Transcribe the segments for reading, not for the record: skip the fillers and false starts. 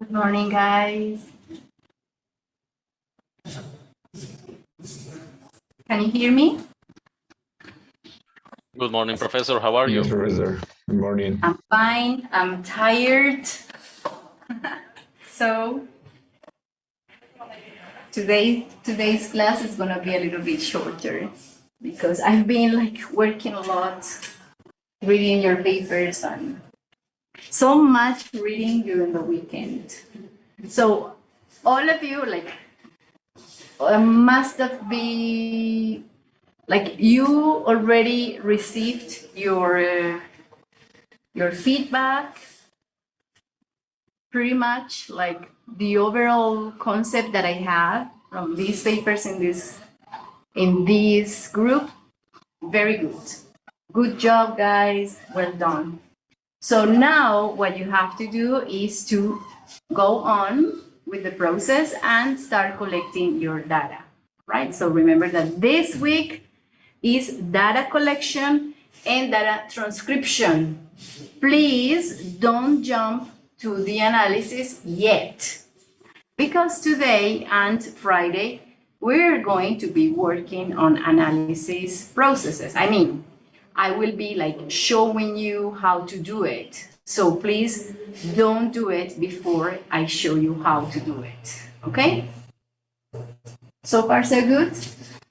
Good morning, guys. Can you hear me? Good morning, Professor. How are you? Yes, Professor. Good morning. I'm fine. I'm tired. So today's class is gonna be a little bit shorter because I've been like working a lot, reading your papers and so much reading during the weekend. So all of you must have been like you already received your feedback, pretty much like the overall concept that I have from these papers in this group. Very good. Good job, guys. Well done. So now what you have to do is to go on with the process and start collecting your data, right? So remember that this week is data collection and data transcription. Please don't jump to the analysis yet, because today and Friday, we're going to be working on analysis processes. I will be like showing you how to do it. So please don't do it before I show you how to do it. Okay? So far, so good?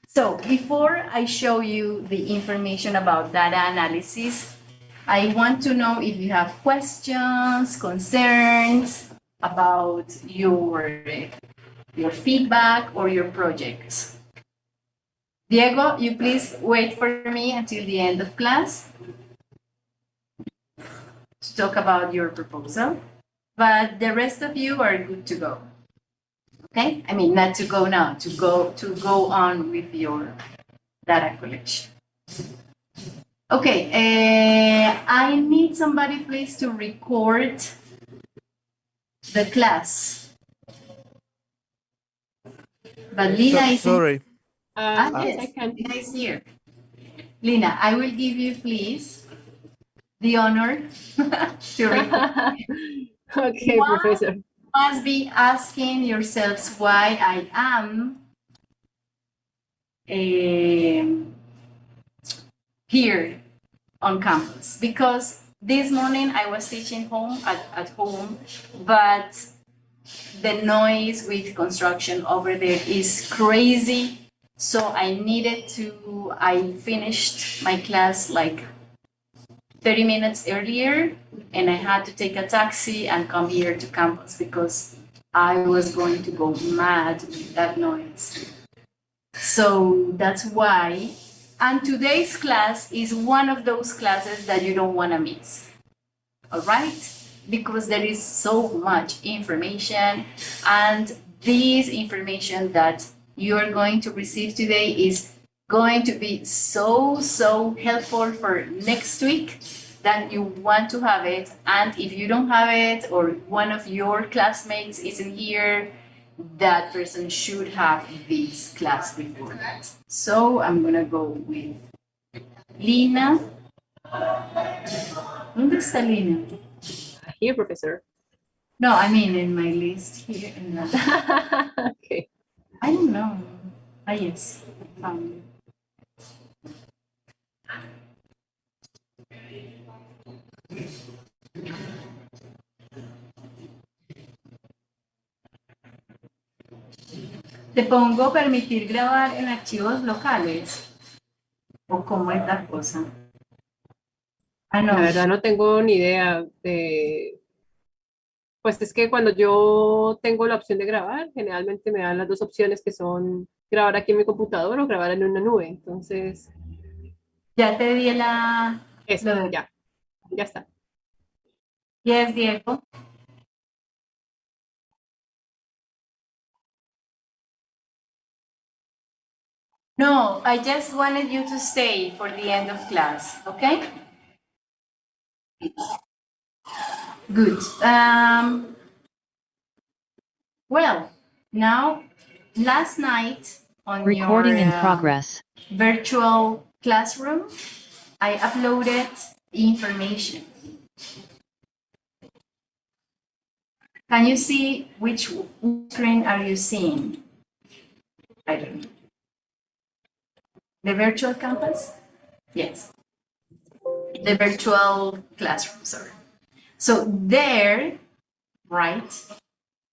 So before I show you the information about data analysis, I want to know if you have questions, concerns about your feedback or your projects. Diego, you please wait for me until the end of class to talk about your proposal. But the rest of you are good to go. Okay? Not to go now, to go on with your data collection. Okay, I need somebody please to record the class. But Lina is sorry. yes, I can. Lina is here. Lina, I will give you please the honor to record. Okay, Professor. Must be asking yourselves why I am here on campus, because this morning I was teaching at home, but the noise with construction over there is crazy. So I finished my class like 30 minutes earlier, and I had to take a taxi and come here to campus because I was going to go mad with that noise. So that's why. And today's class is one of those classes that you don't want to miss. All right? Because there is so much information, and this information that you are going to receive today is going to be so helpful for next week that you want to have it. And if you don't have it, or one of your classmates isn't here, that person should have this class report. So I'm gonna go with Lina. ¿Dónde está Lina? Here, Professor. No, in my list here. Okay. I don't know. Yes. ¿Te pongo permitir grabar en archivos locales? ¿O cómo es la cosa? No. La verdad no tengo ni idea de... Pues es que cuando yo tengo la opción de grabar, generalmente me dan las dos opciones, que son grabar aquí en mi computador o grabar en una nube. Entonces... Ya te di Eso, ya está. Yes, Diego. No, I just wanted you to stay for the end of class, okay? Good. Well, now, last night on Recording your in progress. virtual classroom, I uploaded information. Can you see which screen are you seeing? I don't know. The virtual campus? Yes. The virtual classroom, sorry. So there, right,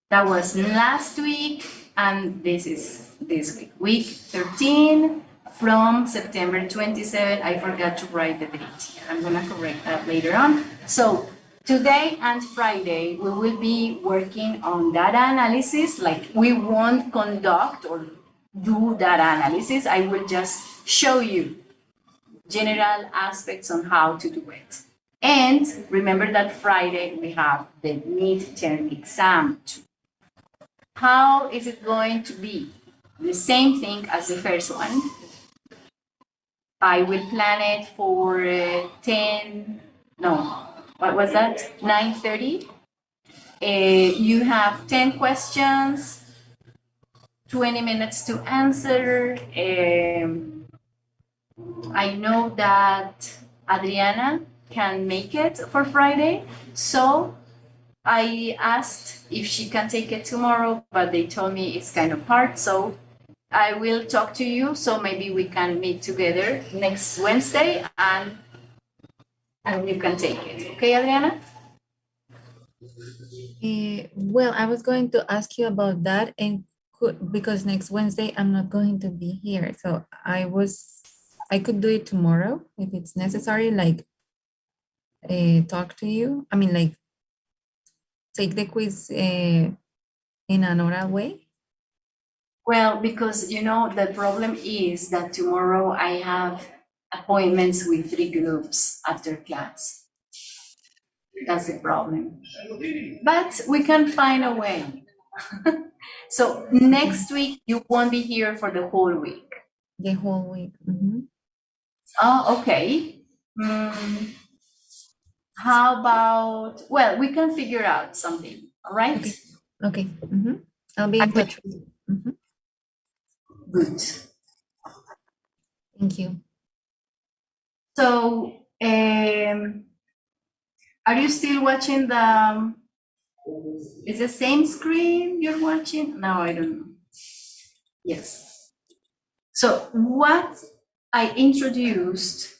that was last week, and this is this week. Week 13 from September 27. I forgot to write the date. I'm gonna correct that later on. So today and Friday, we will be working on data analysis. Like, we won't conduct or do data analysis. I will just show you general aspects on how to do it. And remember that Friday we have the midterm exam too. How is it going to be? The same thing as the first one. I will plan it for 10, no, what was that? 9:30. You have 10 questions, 20 minutes to answer. I know that Adriana can make it for Friday, so I asked if she can take it tomorrow, but they told me it's kind of hard, so I will talk to you, so maybe we can meet together next Wednesday and you can take it. Okay, Adriana? Well, I was going to ask you about that, and because next Wednesday I'm not going to be here, so I could do it tomorrow if it's necessary, like talk to you. I mean, like take the quiz in an oral way. Well, because you know, the problem is that tomorrow I have appointments with 3 groups after class. That's the problem. But we can find a way. So next week, you won't be here for the whole week. The whole week. Mhm. Oh, okay. How about, well, we can figure out something, all right? Okay. Mhm. I'll be in touch with you. Mhm. Good. Thank you. So, are you still watching the, is the same screen you're watching? No, I don't know. Yes. So what I introduced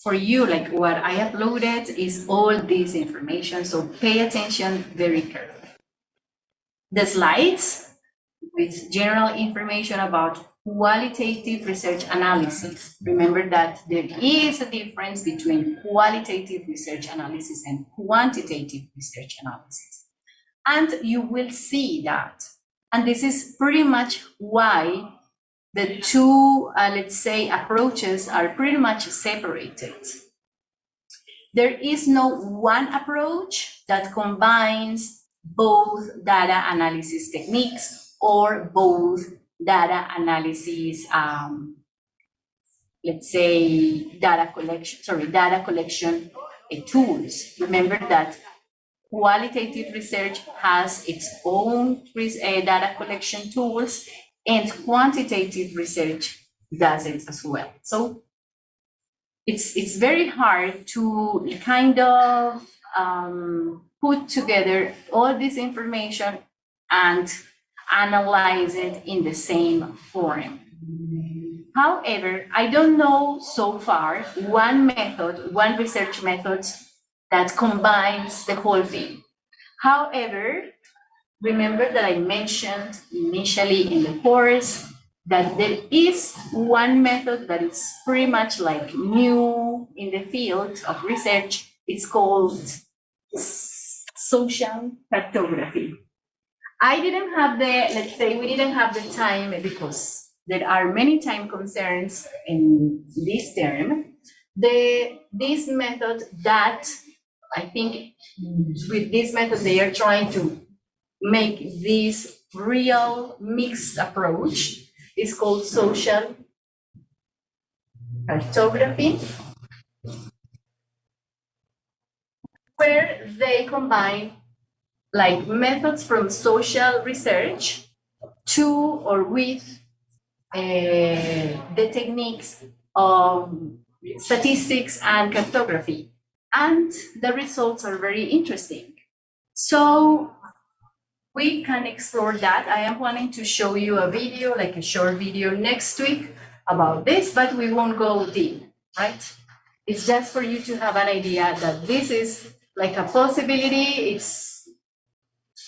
for you, like what I uploaded, is all this information. So pay attention very carefully. The slides with general information about qualitative research analysis. Remember that there is a difference between qualitative research analysis and quantitative research analysis. And you will see that. And this is pretty much why the two, let's say, approaches are pretty much separated. There is no one approach that combines both data analysis techniques or both data analysis, let's say, data collection tools. Remember that qualitative research has its own data collection tools, and quantitative research does it as well. So it's very hard to kind of put together all this information and analyze it in the same form. However, I don't know so far one research method that combines the whole thing. However, remember that I mentioned initially in the course that there is one method that is pretty much like new in the field of research. It's called social cartography. I didn't have let's say we didn't have the time because there are many time concerns in this term. This method that I think with this method they are trying to make this real mixed approach. Is called social cartography, where they combine like methods from social research to or with the techniques of statistics and cartography. And the results are very interesting. So we can explore that. I am planning to show you a video, like a short video next week about this, but we won't go deep, right? It's just for you to have an idea that this is like a possibility. It's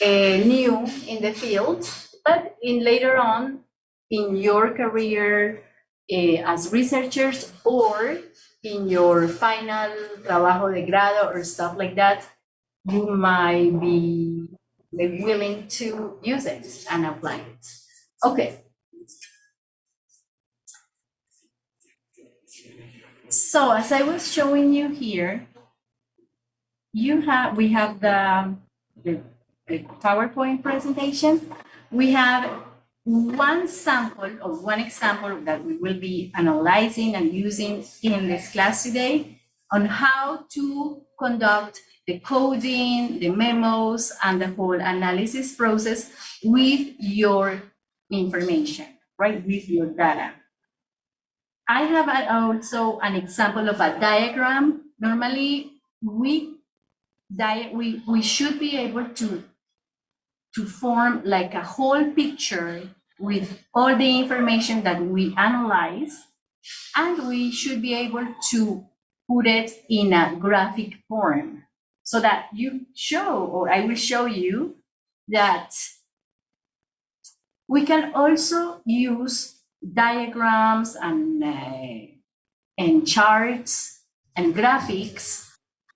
new in the field, but in later on in your career as researchers or in your final trabajo de grado or stuff like that, you might be willing to use it and apply it. Okay. So as I was showing you here, we have the PowerPoint presentation. We have one sample or one example that we will be analyzing and using in this class today on how to conduct the coding, the memos, and the whole analysis process with your information, right, with your data. I have also an example of a diagram. Normally, we should be able to form like a whole picture with all the information that we analyze, and we should be able to put it in a graphic form so that you show, or I will show you, that we can also use diagrams and charts and graphics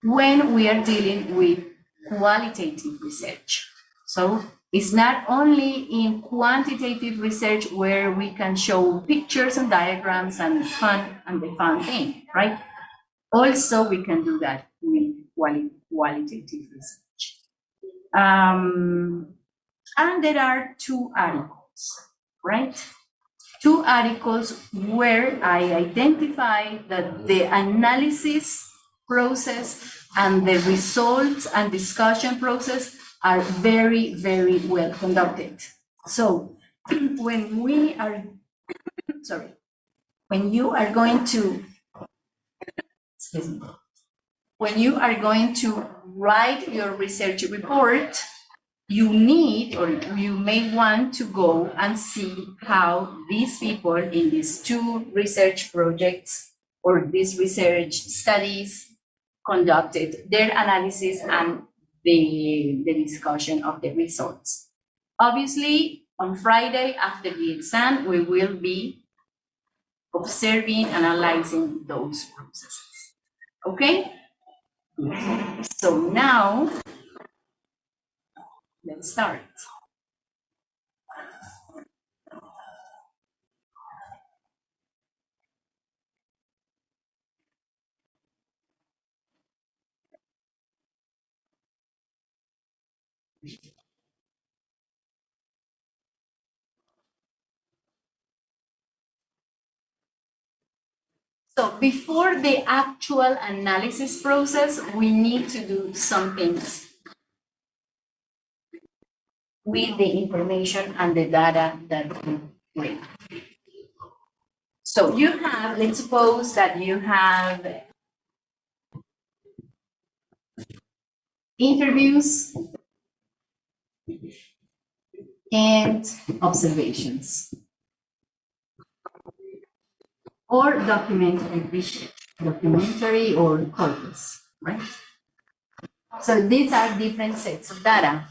when we are dealing with qualitative research. So it's not only in quantitative research where we can show pictures and diagrams and the fun thing, right? Also, we can do that with qualitative research. And there are two articles, right? Two articles where I identify that the analysis process and the results and discussion process are very, very well conducted. So when we are, when you are going to, when you are going to write your research report, you need, or you may want to go and see how these people in these two research projects or these research studies conducted their analysis and the discussion of the results. Obviously, on Friday after the exam, we will be observing, analyzing those processes. Okay? So now, let's start. So before the actual analysis process, we need to do some things with the information and the data that we bring. So you have, let's suppose that you have interviews and observations, or documentary research, documentary or corpus, right? So these are different sets of data.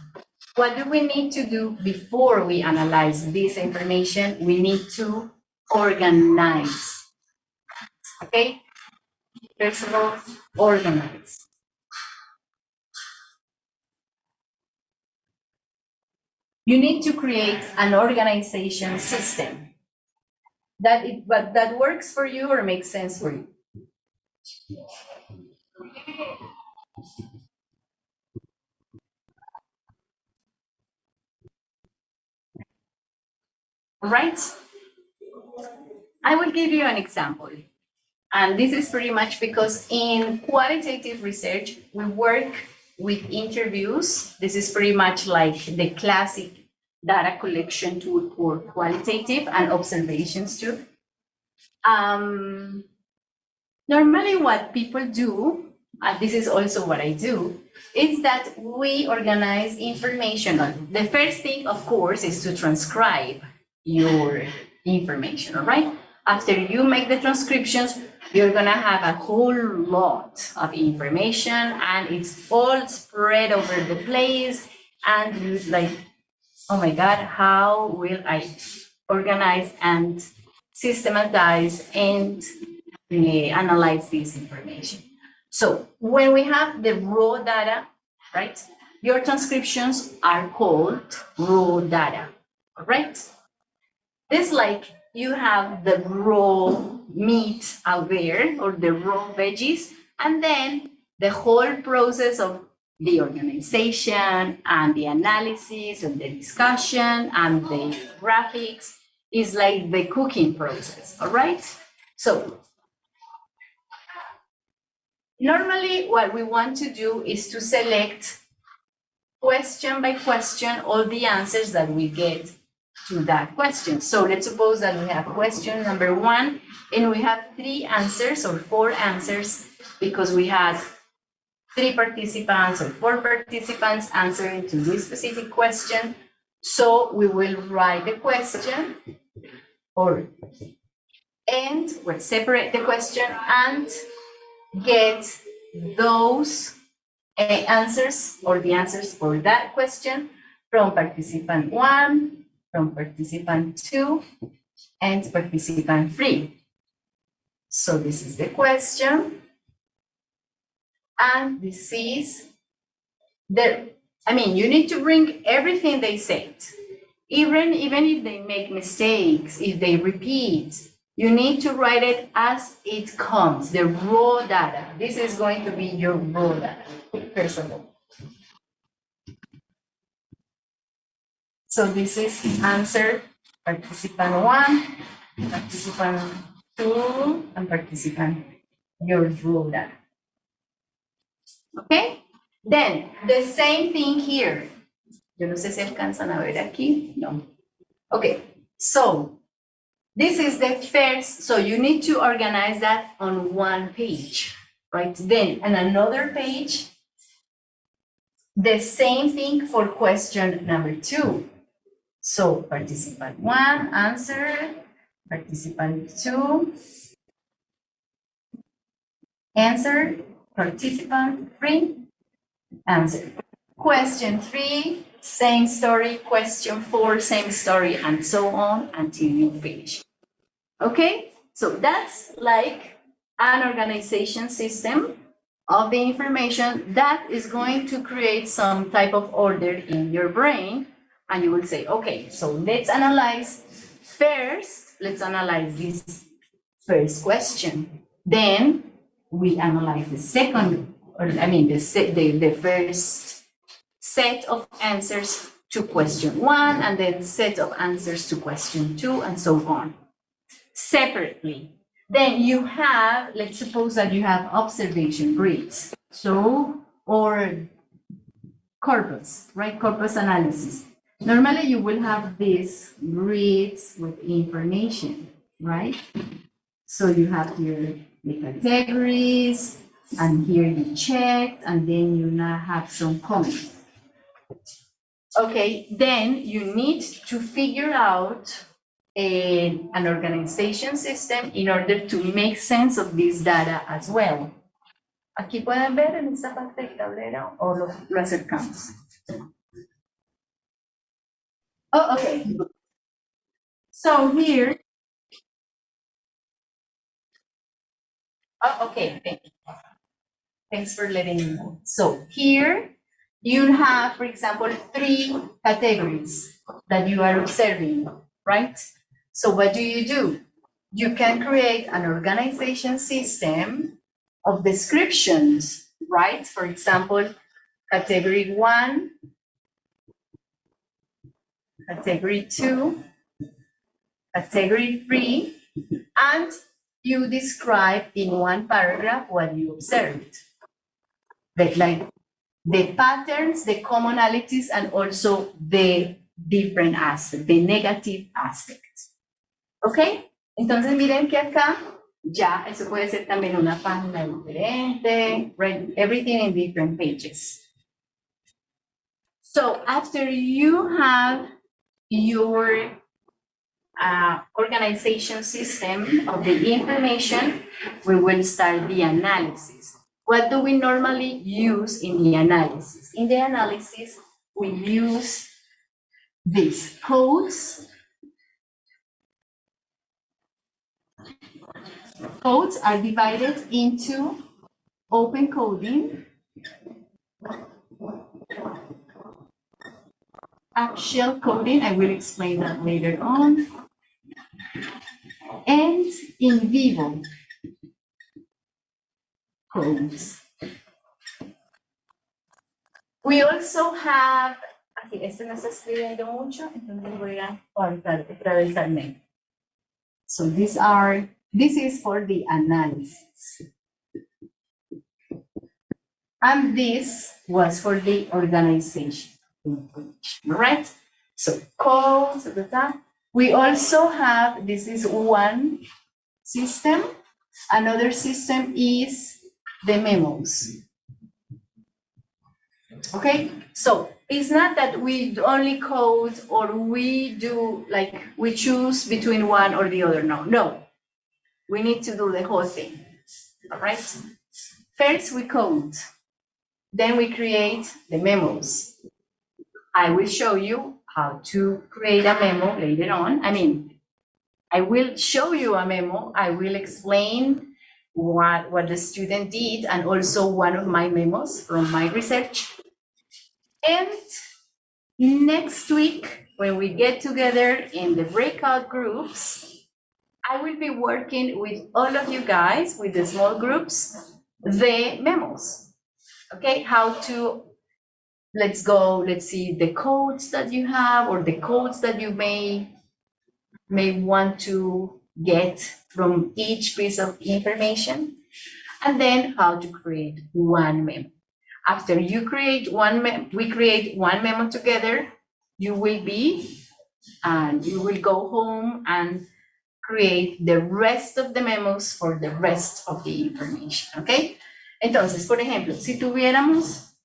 What do we need to do before we analyze this information? We need to organize. Okay? First of all, organize. You need to create an organization system that works for you or makes sense for you. Right? I will give you an example. And this is pretty much because in qualitative research, we work with interviews. This is pretty much like the classic data collection tool for qualitative, and observations too. Normally what people do and this is also what I do, is that we organize information. The first thing, of course, is to transcribe your information, all right? After you make the transcriptions, you're gonna have a whole lot of information and it's all spread over the place and you're like, oh my God, how will I organize and systematize and analyze this information? So when we have the raw data, right, your transcriptions are called raw data, all right? It's like you have the raw meat out there or the raw veggies, and then the whole process of the organization and the analysis and the discussion and the graphics is like the cooking process, all right? So normally what we want to do is to select question by question all the answers that we get to that question. So let's suppose that we have question number 1 and we have 3 answers or 4 answers because we had 3 participants or 4 participants answering to this specific question. So we will write the question and we'll separate the question and get those answers or the answers for that question from participant 1, from participant 2, and participant 3. So this is the question. And this is you need to bring everything they said. Even if they make mistakes, if they repeat, you need to write it as it comes, the raw data. This is going to be your raw data, first of all. So this is answer participant 1, participant 2, and participant, your raw data. Okay? Then, the same thing here. Yo no sé si alcanzan a ver aquí. No. Okay, so this is the first, so you need to organize that on one page, right? Then, on another page, the same thing for question number 2. So, participant 1, answer, participant 2, answer, participant 3, answer. Question 3, same story. Question 4, same story, and so on until you finish. Okay, so that's like an organization system of the information that is going to create some type of order in your brain. And you will say, okay, so let's analyze this first question. Then we analyze the second, the first set of answers to question 1, and then set of answers to question 2, and so on, separately. Then you have, let's suppose that you have observation grids, or corpus, right? Corpus analysis. Normally you will have these grids with information, right? So you have here the categories, and here you check, and then you now have some comments. Okay, then you need to figure out an organization system in order to make sense of this data as well. Aquí pueden ver en esta parte del tablero o lo acercamos. Oh, okay. So here, okay, thank you. Thanks for letting me know. So here you have, for example, 3 categories that you are observing, right? So what do? You can create an organization system of descriptions, right? For example, category 1, category 2, category 3, and you describe in one paragraph what you observed. Like the patterns, the commonalities, and also the different aspects, the negative aspects. ¿Ok? Entonces miren que acá Ya, eso puede ser también una página diferente, right? Everything in different pages. So after you have your organization system of the information, we will start the analysis. What do we normally use in the analysis? In the analysis, we use these codes. Codes are divided into open coding, shell coding, I will explain that later on, and in vivo codes. We also have, aquí, este no está escribiendo mucho, entonces voy a atravesarme. So this is for the analysis. And this was for the organization. Right? So codes, we also have, this is one system. Another system is the memos. Okay, so it's not that we only code or we do like we choose between one or the other. No, we need to do the whole thing. All right. First we code, then we create the memos. I will show you how to create a memo later on. I mean, I will show you a memo. I will explain what the student did and also one of my memos from my research. And next week, when we get together in the breakout groups, I will be working with all of you guys, with the small groups, the memos. Okay, how to, let's see the codes that you have or the codes that you may want to get from each piece of information, and then how to create one memo. After you create we create one memo together, you will go home and create the rest of the memos for the rest of the information, ¿ok? Entonces, por ejemplo, si tuviéramos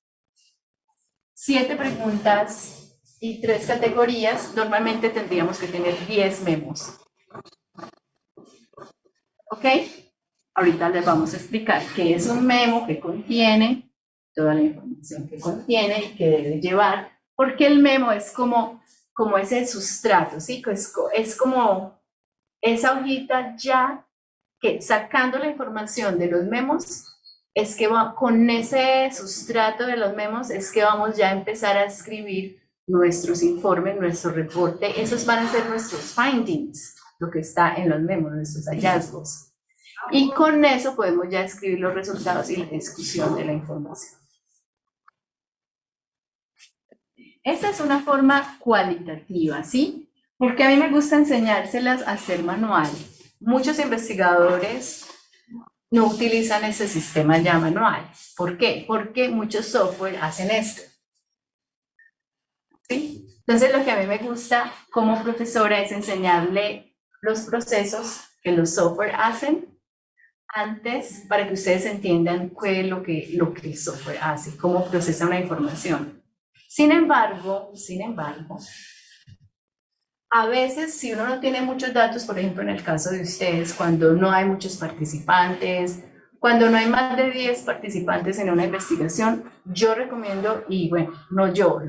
7 preguntas y 3 categorías, normalmente tendríamos que tener 10 memos. ¿Ok? Ahorita les vamos a explicar qué es un memo, qué contiene, toda la información que contiene y que debe llevar, porque el memo es como ese sustrato, ¿sí? Es como esa hojita ya que sacando la información de los memos, es que con ese sustrato de los memos es que vamos ya a empezar a escribir nuestros informes, nuestro reporte. Esos van a ser nuestros findings, lo que está en los memos, nuestros hallazgos. Y con eso podemos ya escribir los resultados y la discusión de la información. Esta es una forma cualitativa, ¿sí? Porque a mí me gusta enseñárselas a hacer manual. Muchos investigadores no utilizan ese sistema ya manual. ¿Por qué? Porque muchos software hacen esto. ¿Sí? Entonces lo que a mí me gusta como profesora es enseñarle los procesos que los software hacen antes para que ustedes entiendan qué es lo que el software hace, cómo procesa una información. Sin embargo, a veces si uno no tiene muchos datos, por ejemplo en el caso de ustedes, cuando no hay muchos participantes, cuando no hay más de 10 participantes en una investigación, yo recomiendo, y bueno, no yo,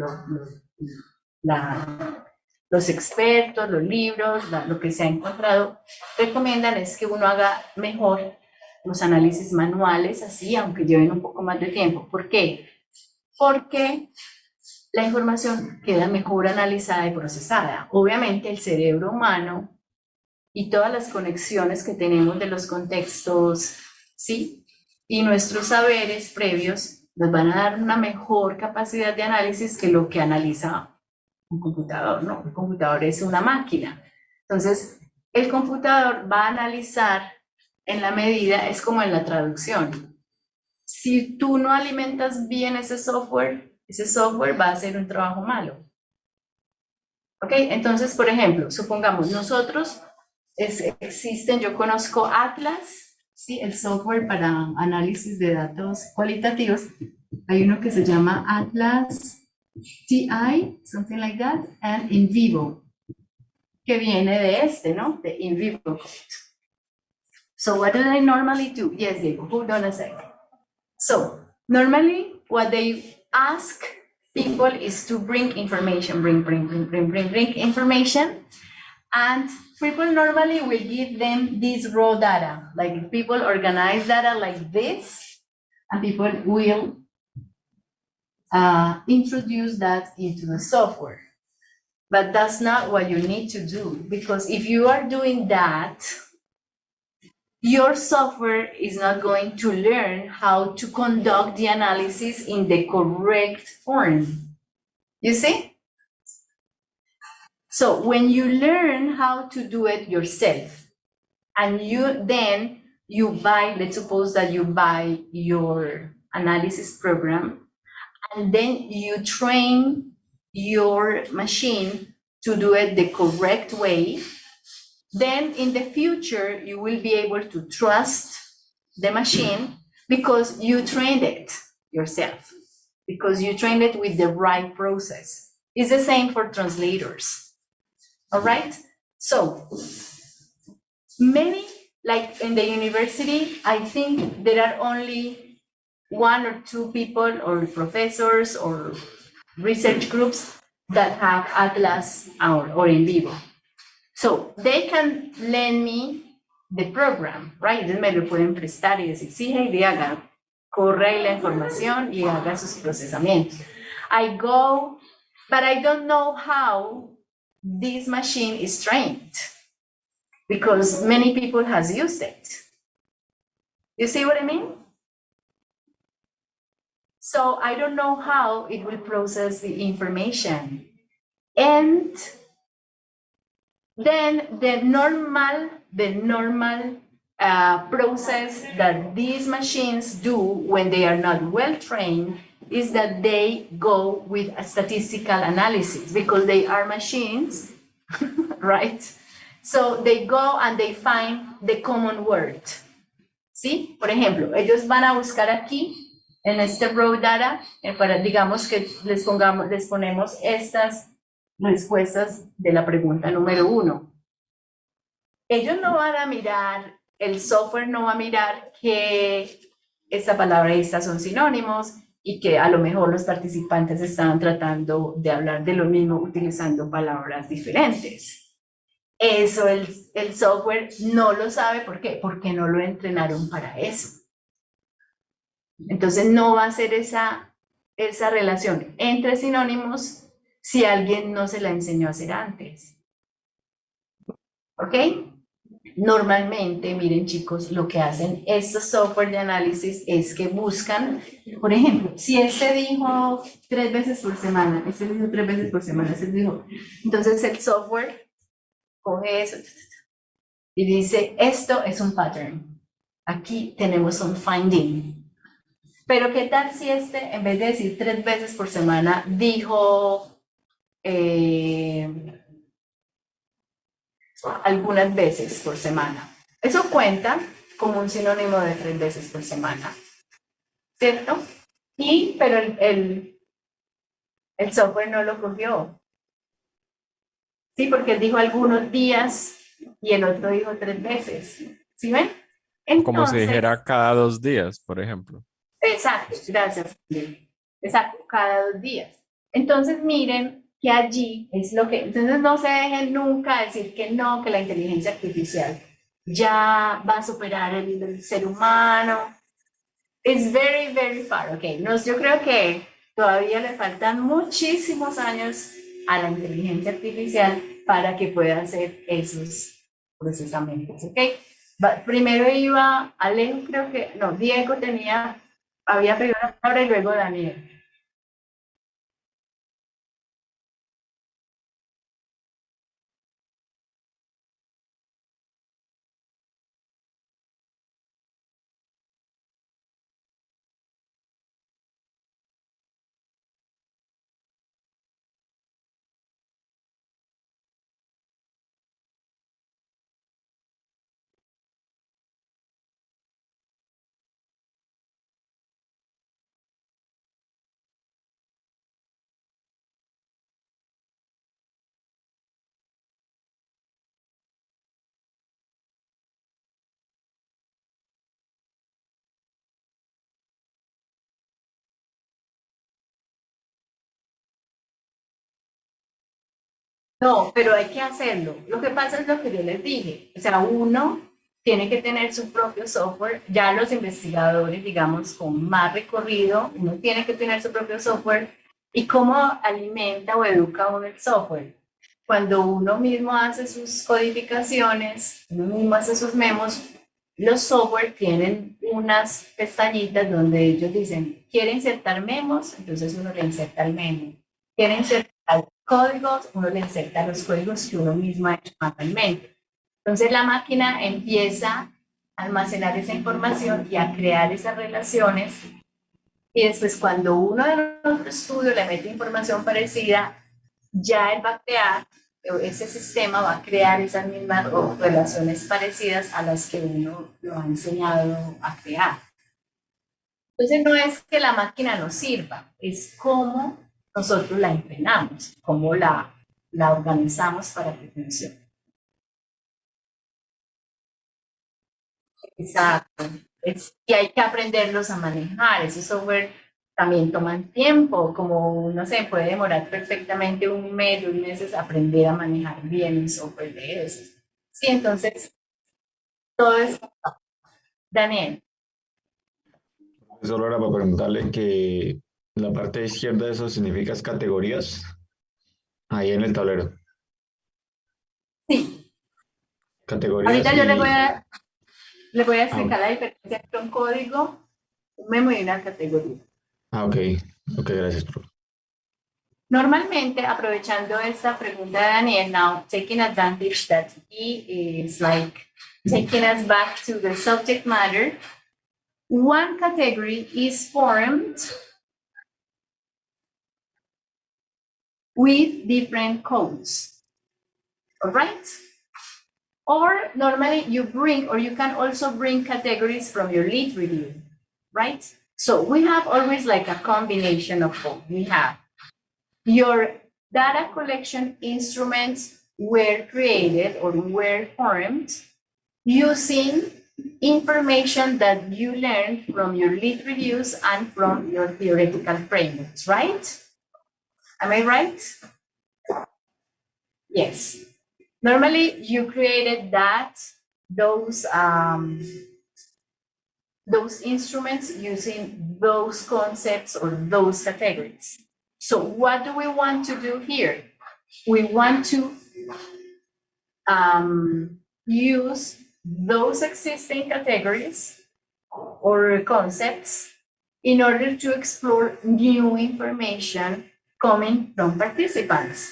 los expertos, los libros, lo que se ha encontrado, recomiendan es que uno haga mejor los análisis manuales, así, aunque lleven un poco más de tiempo. ¿Por qué? Porque la información queda mejor analizada y procesada. Obviamente el cerebro humano y todas las conexiones que tenemos de los contextos, ¿sí? Y nuestros saberes previos nos van a dar una mejor capacidad de análisis que lo que analiza un computador, ¿no? Un computador es una máquina. Entonces, el computador va a analizar en la medida, es como en la traducción. Si tú no alimentas bien ese software va a hacer un trabajo malo. ¿Ok? Entonces, por ejemplo, supongamos nosotros existen, yo conozco Atlas, ¿sí? El software para análisis de datos cualitativos. Hay uno que se llama Atlas TI, something like that, and In Vivo, que viene de este, ¿no? De In Vivo. So what do they normally do? Yes, Diego, hold on a second. So normally what they ask people is to bring information, bring information. And people normally will give them this raw data. Like if people organize data like this, and people will introduce that into the software. But that's not what you need to do, because if you are doing that, your software is not going to learn how to conduct the analysis in the correct form. You see? So when you learn how to do it yourself, and you buy, let's suppose that you buy your analysis program, and then you train your machine to do it the correct way, then in the future, you will be able to trust the machine because you trained it yourself, because you trained it with the right process. It's the same for translators. All right? So, many, like in the university, I think there are only one or two people or professors or research groups that have Atlas or In Vivo. So they can lend me the program, right? Entonces me lo pueden prestar y decir, sí, Heidi, haga, corre ahí la información y haga sus procesamientos. I go, but I don't know how this machine is trained because many people has used it. You see what I mean? So I don't know how it will process the information. And then the normal process that these machines do when they are not well trained is that they go with a statistical analysis because they are machines, right? So they go and they find the common word. ¿Sí? Por ejemplo, ellos van a buscar aquí en este raw data, para, digamos que les ponemos estas respuestas de la pregunta número 1. Ellos no van a mirar, el software no va a mirar que esta palabra y esta son sinónimos y que a lo mejor los participantes estaban tratando de hablar de lo mismo utilizando palabras diferentes. Eso el software no lo sabe. ¿Por qué? Porque no lo entrenaron para eso. Entonces no va a ser esa relación entre sinónimos si alguien no se la enseñó a hacer antes. ¿Ok? Normalmente, miren chicos, lo que hacen estos software de análisis es que buscan, por ejemplo, si este dijo 3 veces por semana, este dijo 3 veces por semana, este dijo, entonces el software coge eso y dice, esto es un pattern. Aquí tenemos un finding. Pero ¿qué tal si este, en vez de decir 3 veces por semana, dijo algunas veces por semana? Eso cuenta como un sinónimo de 3 veces por semana, ¿cierto? Pero el software no lo cogió. Sí, porque él dijo algunos días y el otro dijo 3 veces. ¿Sí ven? Entonces, como si dijera cada 2 días, por ejemplo. Exacto, gracias. Exacto, cada 2 días. Entonces miren que allí es lo que, entonces no se dejen nunca decir que no, que la inteligencia artificial ya va a superar el ser humano. It's very, very far, ok. Yo creo que todavía le faltan muchísimos años a la inteligencia artificial para que pueda hacer esos procesamientos, ok. Primero iba Alejo, creo que, no, Diego había pedido la palabra y luego Daniel. No, pero hay que hacerlo. Lo que pasa es lo que yo les dije. O sea, uno tiene que tener su propio software. Ya los investigadores, digamos, con más recorrido, uno tiene que tener su propio software. ¿Y cómo alimenta o educa uno el software? Cuando uno mismo hace sus codificaciones, uno mismo hace sus memos, los software tienen unas pestañitas donde ellos dicen, ¿quiere insertar memos? Entonces uno le inserta el memo. ¿Quiere insertar códigos? Uno le inserta los códigos que uno mismo ha hecho manualmente. Entonces la máquina empieza a almacenar esa información y a crear esas relaciones. Y después cuando uno de otro estudio le mete información parecida, ya él va a crear, ese sistema va a crear esas mismas relaciones parecidas a las que uno lo ha enseñado a crear. Entonces no es que la máquina no sirva, es cómo nosotros la entrenamos, cómo la organizamos para que funcione. Exacto. Y hay que aprenderlos a manejar. Ese software también toman tiempo, como no sé, puede demorar perfectamente un mes, 2 meses aprender a manejar bien un software de esos. Sí, entonces, todo es Daniel. Solo era para preguntarle que la parte izquierda de eso significa categorías ahí en el tablero. Sí, Categorías ahorita yo le voy a Ah, explicar la diferencia entre un código, un memo y una categoría. ok, ok, gracias, profe. Normalmente, aprovechando esta pregunta de Daniel, now taking advantage that he is like taking us back to the subject matter, one category is formed with different codes, all right? Or normally you bring, or you can also bring categories from your lead review, right? So we have always like a combination of both. We have your data collection instruments were created or were formed using information that you learned from your lead reviews and from your theoretical frameworks, right? Am I right? Yes. Normally, you created those instruments using those concepts or those categories. So what do we want to do here? We want to use those existing categories or concepts in order to explore new information coming from participants.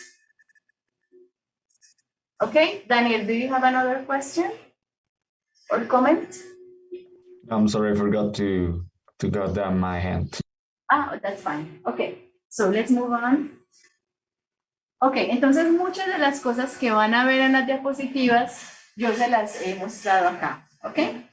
Okay, Daniel, do you have another question or comment? I'm sorry, I forgot to got down my hand. Ah, that's fine. Okay, so let's move on. Ok, entonces muchas de las cosas que van a ver en las diapositivas, yo se las he mostrado acá, ¿ok?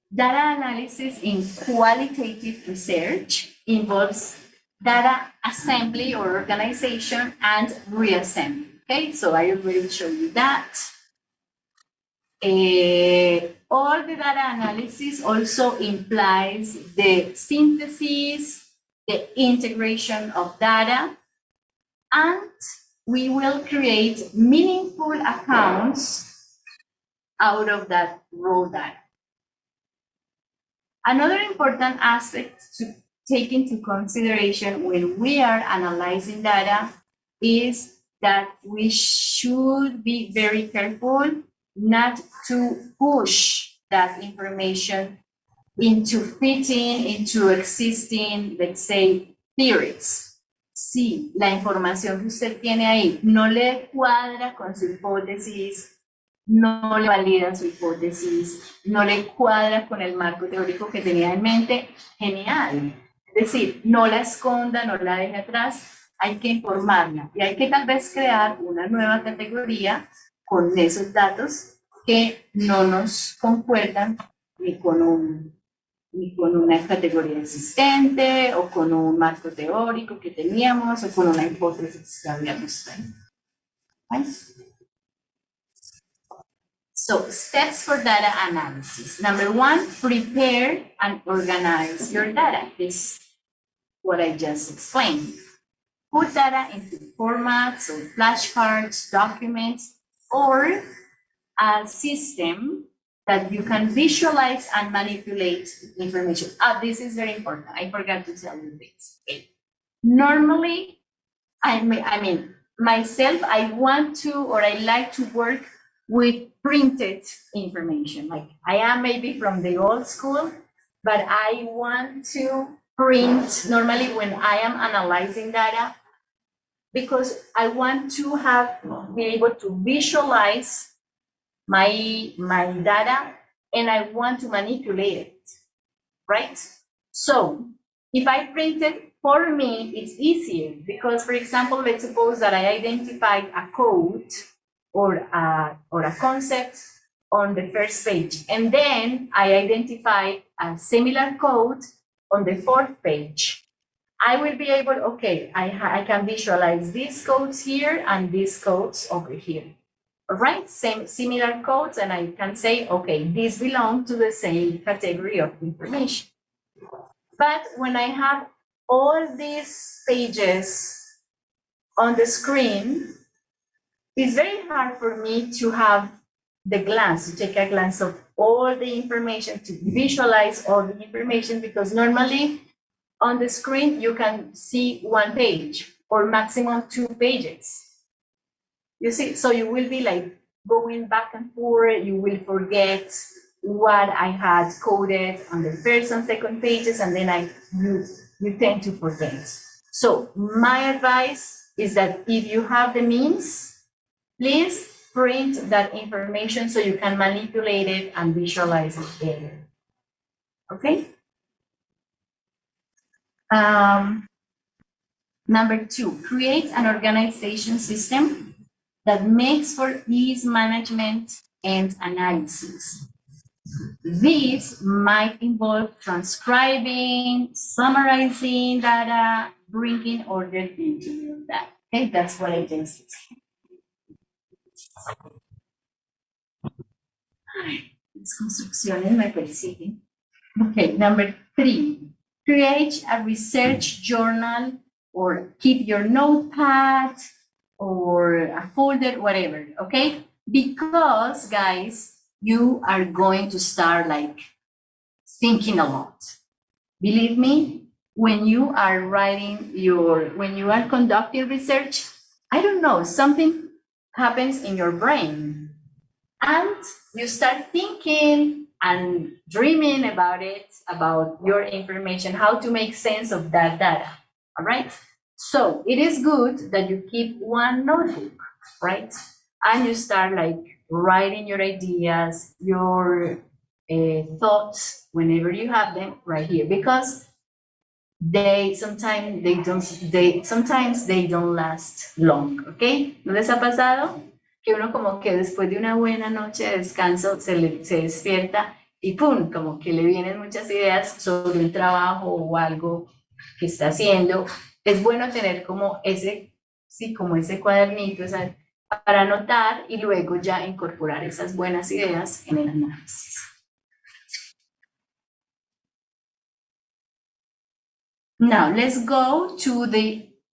Data analysis in qualitative research involves data assembly or organization and reassembly. Okay, so I already showed you that. All the data analysis also implies the synthesis, the integration of data, and we will create meaningful accounts out of that raw data. Another important aspect to take into consideration when we are analyzing data is that we should be very careful not to push that information into fitting into existing, let's say, theories. Si la información que usted tiene ahí no le cuadra con su hipótesis, no le valida su hipótesis, no le cuadra con el marco teórico que tenía en mente, genial. Es decir, no la esconda, no la deje atrás, hay que informarla y hay que tal vez crear una nueva categoría con esos datos que no nos concuerdan ni con una categoría existente o con un marco teórico que teníamos o con una hipótesis que habíamos tenido. So steps for data analysis. Number one, prepare and organize your data. This is what I just explained. Put data into formats or flashcards, documents, or a system that you can visualize and manipulate information. This is very important. I forgot to tell you this. Okay. Normally, I mean, myself, I want to, or I like to work with printed information. Like I am maybe from the old school, but I want to print normally when I am analyzing data, because I want to be able to visualize my data, and I want to manipulate it, right? So if I print it, for me, it's easier because, for example, let's suppose that I identified a code or a concept on the first page, and then I identified a similar code on the fourth page. I will be able, okay, I can visualize these codes here and these codes over here. All right, similar codes, and I can say, okay, these belong to the same category of information. But when I have all these pages on the screen, it's very hard for me to have the glance, to take a glance of all the information, to visualize all the information, because normally on the screen you can see one page or maximum 2 pages. You see, so you will be like going back and forth, you will forget what I had coded on the first and second pages, and then you tend to forget. So my advice is that if you have the means, please print that information so you can manipulate it and visualize it better. Okay? Number 2, create an organization system that makes for ease management and analysis. This might involve transcribing, summarizing data, bringing order into your data. Okay, that's what I just explained. Las construcciones me persiguen. Okay, number 3, create a research journal or keep your notepad or a folder, whatever, okay? Because, guys, you are going to start like thinking a lot. Believe me, when you are when you are conducting research, I don't know, something happens in your brain and you start thinking and dreaming about it, about your information, how to make sense of that data, all right? So it is good that you keep one notebook, right? And you start like writing your ideas, your thoughts, whenever you have them right here, because sometimes they don't last long, okay? ¿No les ha pasado? Que uno como que después de una buena noche de descanso se despierta y pum, como que le vienen muchas ideas sobre un trabajo o algo que está haciendo. Es bueno tener como ese cuadernito, para anotar y luego ya incorporar esas buenas ideas en el análisis. Now, let's go to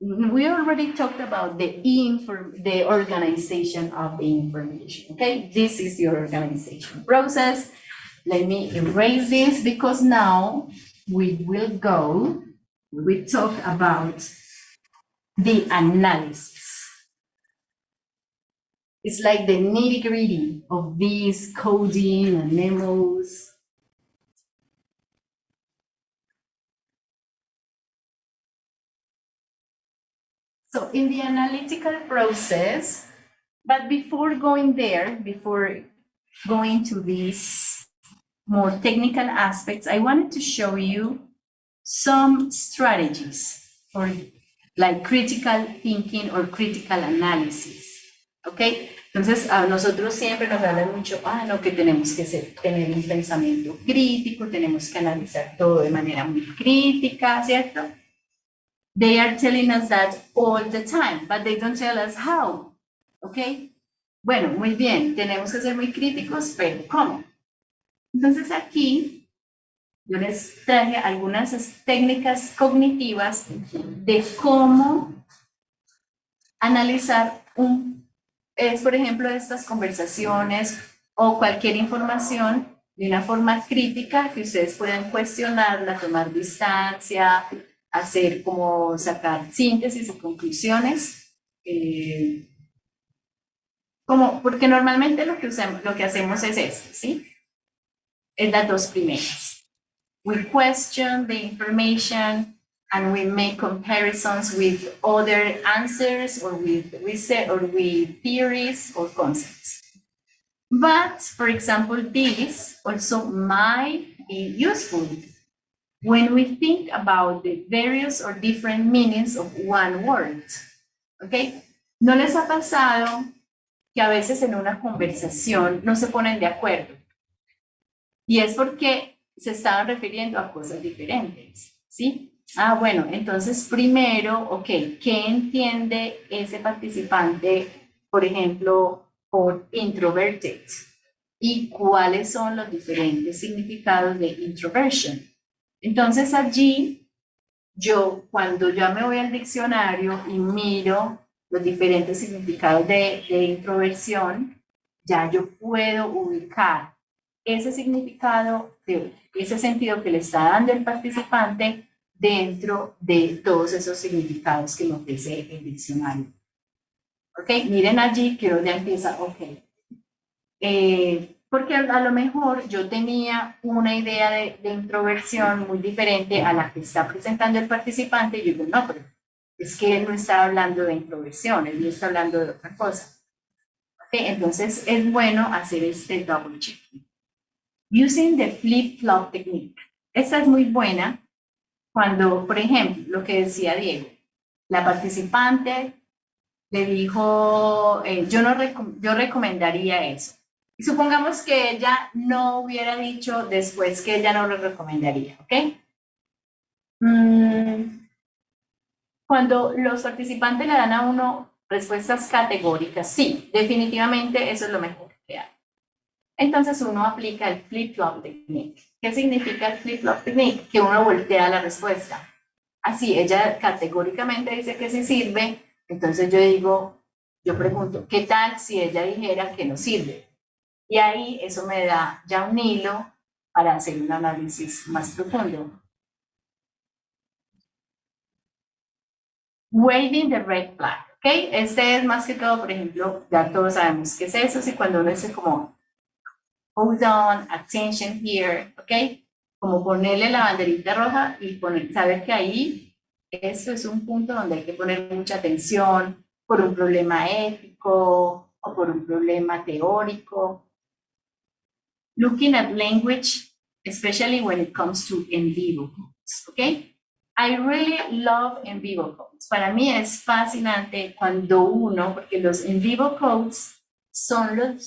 we already talked about the organization of the information, okay? This is your organization process. Let me erase this because now we talk about the analysis. It's like the nitty-gritty of these coding and memos. So in the analytical process, but before going there, before going to these more technical aspects, I wanted to show you some strategies for like critical thinking or critical analysis. ¿Ok? Entonces, a nosotros siempre nos hablan mucho, no, que tenemos que tener un pensamiento crítico, tenemos que analizar todo de manera muy crítica, ¿cierto? They are telling us that all the time, but they don't tell us how, ¿ok? Bueno, muy bien, tenemos que ser muy críticos, pero ¿cómo? Entonces aquí yo les traje algunas técnicas cognitivas de cómo analizar por ejemplo, estas conversaciones o cualquier información de una forma crítica que ustedes puedan cuestionarla, tomar distancia, hacer como sacar síntesis y conclusiones. Porque normalmente lo que hacemos es esto, ¿sí? Es las dos primeras. We question the information and we make comparisons with other answers or with research or with theories or concepts. But, for example, this also might be useful when we think about the various or different meanings of one word. ¿Ok? ¿No les ha pasado que a veces en una conversación no se ponen de acuerdo? Y es porque se estaban refiriendo a cosas diferentes, ¿sí? Ah, bueno, entonces primero, ok, ¿qué entiende ese participante, por ejemplo, por introverted? ¿Y cuáles son los diferentes significados de introversion? Entonces allí, cuando ya me voy al diccionario y miro los diferentes significados de introversión, ya yo puedo ubicar ese significado, ese sentido que le está dando el participante dentro de todos esos significados que me ofrece el diccionario. Ok, miren allí que ya empieza, ok. Porque a lo mejor yo tenía una idea de introversión muy diferente a la que está presentando el participante y yo digo, no, pero es que él no está hablando de introversión, él no está hablando de otra cosa. Okay, entonces es bueno hacer este double checking. Using the flip-flop technique. Esta es muy buena cuando, por ejemplo, lo que decía Diego, la participante le dijo, yo recomendaría eso. Y supongamos que ella no hubiera dicho después que ella no lo recomendaría, ¿ok? Cuando los participantes le dan a uno respuestas categóricas, sí, definitivamente eso es lo mejor que hay. Entonces uno aplica el flip-flop technique. ¿Qué significa el flip-flop technique? Que uno voltea la respuesta. Así, ella categóricamente dice que sí sirve, entonces yo pregunto, ¿qué tal si ella dijera que no sirve? Y ahí eso me da ya un hilo para hacer un análisis más profundo. Waving the red flag, ¿ok? Este es más que todo, por ejemplo, ya todos sabemos qué es eso, si cuando uno dice como, hold on, attention here, ¿ok? Como ponerle la banderita roja y saber que ahí esto es un punto donde hay que poner mucha atención por un problema ético o por un problema teórico. Looking at language, especially when it comes to en vivo codes, ¿ok? I really love en vivo codes. Para mí es fascinante cuando porque los en vivo codes son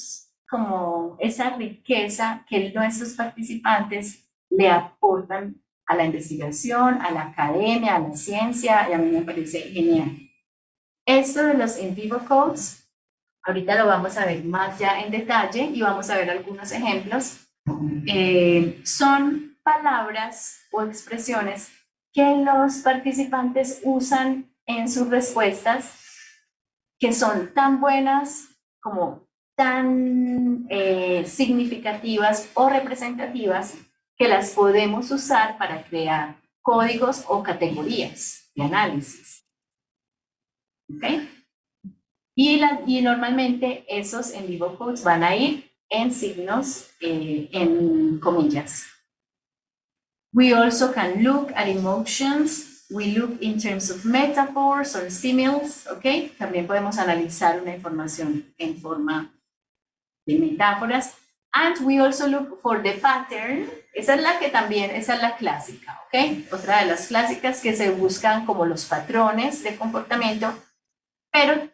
como esa riqueza que nuestros participantes le aportan a la investigación, a la academia, a la ciencia, y a mí me parece genial. Esto de los en vivo codes, ahorita lo vamos a ver más ya en detalle y vamos a ver algunos ejemplos. Son palabras o expresiones que los participantes usan en sus respuestas que son tan buenas como tan significativas o representativas que las podemos usar para crear códigos o categorías de análisis. ¿Ok? Y normalmente esos en vivo codes van a ir en signos, en comillas. We also can look at emotions. We look in terms of metaphors or similes, ¿ok? También podemos analizar una información en forma de metáforas. And we also look for the pattern. Esa es la clásica, ¿ok? Otra de las clásicas que se buscan como los patrones de comportamiento, pero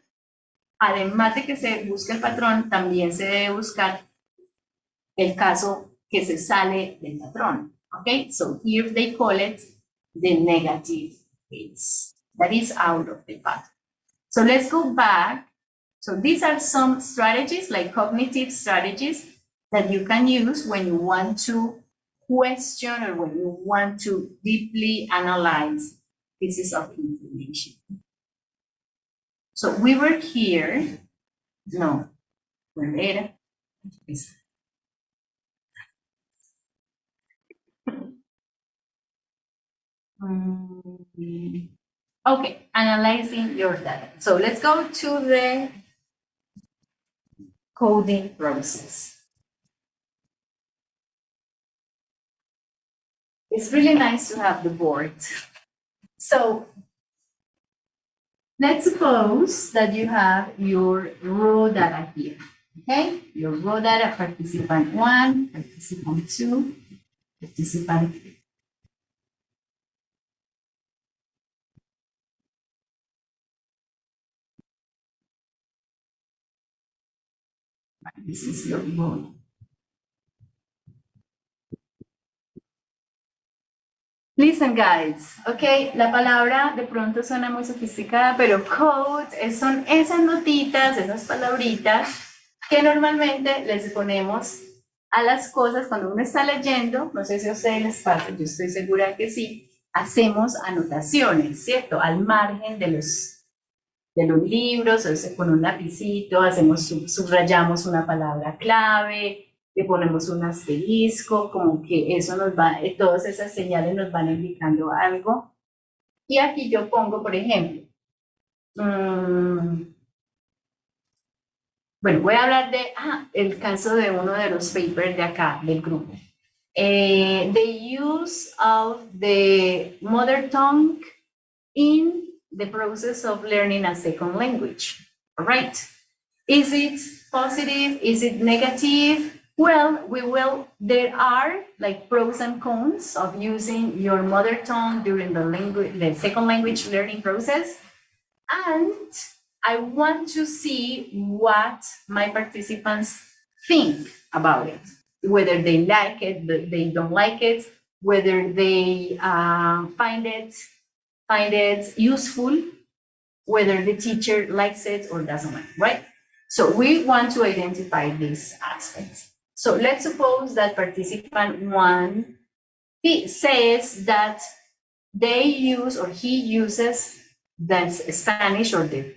además de que se busque el patrón, también se debe buscar el caso que se sale del patrón. Okay, so here they call it the negative case. That is out of the pattern. So let's go back So these are some strategies, like cognitive strategies, that you can use when you want to question or when you want to deeply analyze pieces of information. So we were here, no, where era? Okay, analyzing your data. So let's go to the coding process. It's really nice to have the board. So let's suppose that you have your raw data here, okay? Your raw data, participant 1, participant 2, participant 3. This is your raw. Listen, guys, ok, la palabra de pronto suena muy sofisticada, pero codes son esas notitas, esas palabritas que normalmente les ponemos a las cosas cuando uno está leyendo, no sé si a ustedes les pasa, yo estoy segura que sí, hacemos anotaciones, ¿cierto? Al margen de los libros, o sea, con un lapicito, hacemos, subrayamos una palabra clave, le ponemos un asterisco, como que eso nos va, todas esas señales nos van indicando algo. Y aquí yo pongo, por ejemplo, bueno, voy a hablar de el caso de uno de los papers de acá, del grupo. The use of the mother tongue in the process of learning a second language, all right? Is it positive? Is it negative? Well, there are like pros and cons of using your mother tongue during the second language learning process. And I want to see what my participants think about it, whether they like it, they don't like it, whether they find it useful, whether the teacher likes it or doesn't like it, right? So we want to identify these aspects. So let's suppose that participant 1 says that they use or he uses the Spanish or the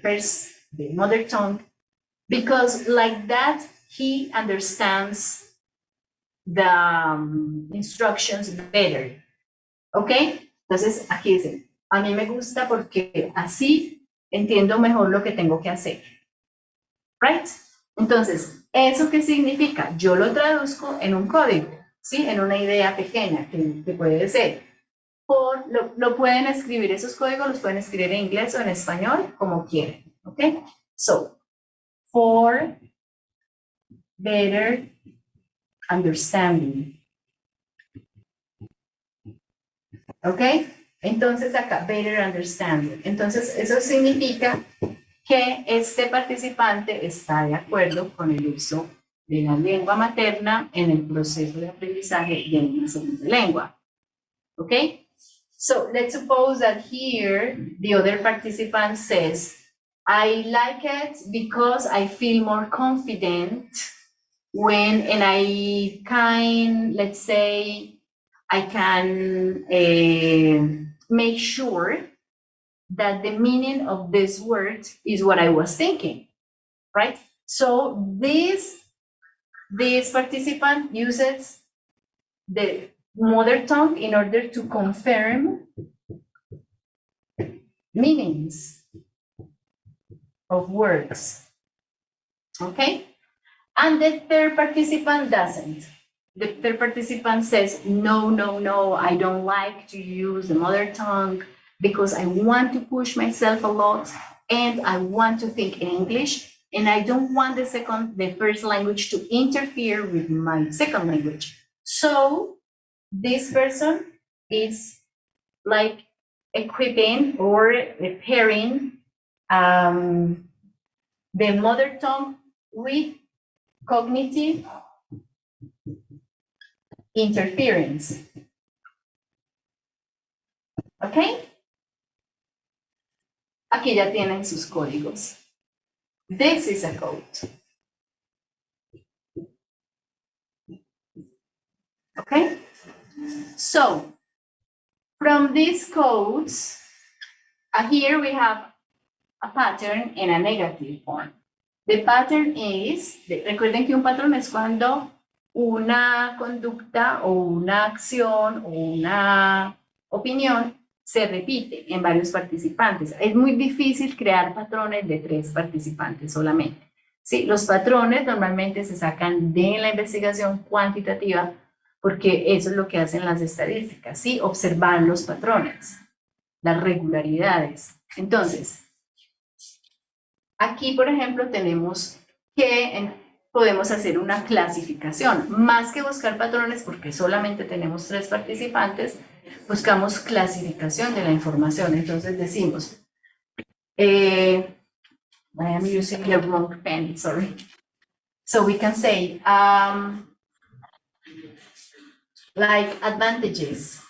mother tongue because like that he understands the instructions better. ¿Ok? Entonces aquí dice, a mí me gusta porque así entiendo mejor lo que tengo que hacer. Right? Entonces, ¿eso qué significa? Yo lo traduzco en un código, ¿sí? En una idea pequeña que puede ser. Lo pueden escribir, esos códigos los pueden escribir en inglés o en español, como quieran. ¿Ok? So, for better understanding. ¿Ok? Entonces acá, better understanding. Entonces, eso significa que este participante está de acuerdo con el uso de la lengua materna en el proceso de aprendizaje de una segunda lengua. ¿Ok? So let's suppose that here the other participant says, I like it because I feel more confident and I can, let's say, I can make sure that the meaning of this word is what I was thinking, right? So this participant uses the mother tongue in order to confirm meanings of words, okay? And the third participant doesn't. The third participant says, no, I don't like to use the mother tongue because I want to push myself a lot and I want to think in English and I don't want the first language to interfere with my second language. So this person is like equipping or pairing the mother tongue with cognitive interference. ¿Ok? Aquí ya tienen sus códigos. This is a code. Okay? So, from these codes, here we have a pattern and a negative one. The pattern is, recuerden que un patrón es cuando una conducta o una acción o una opinión se repite en varios participantes. Es muy difícil crear patrones de 3 participantes solamente. ¿Sí? Los patrones normalmente se sacan de la investigación cuantitativa porque eso es lo que hacen las estadísticas, ¿sí? Observar los patrones, las regularidades. Entonces, aquí, por ejemplo, tenemos que podemos hacer una clasificación. Más que buscar patrones, porque solamente tenemos 3 participantes, buscamos clasificación de la información. Entonces decimos, I am using the wrong pen, sorry. So we can say, like advantages.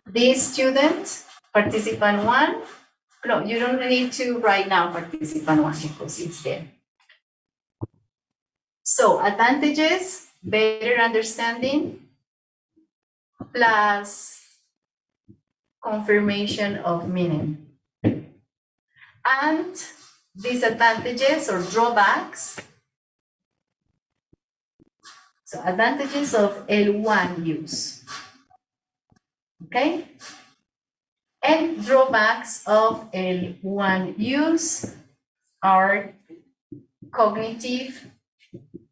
This student, participant 1, no, you don't need to write now participant 1 because it's there. So advantages, better understanding, plus confirmation of meaning. And disadvantages or drawbacks. So advantages of L1 use. Okay? And drawbacks of L1 use are cognitive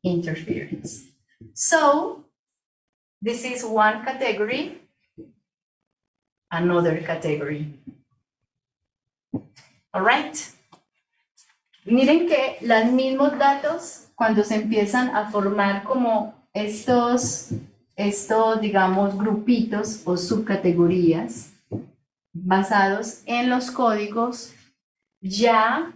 interference. So this is one category, another category. All right. Miren que los mismos datos, cuando se empiezan a formar como estos, digamos, grupitos o subcategorías basados en los códigos, ya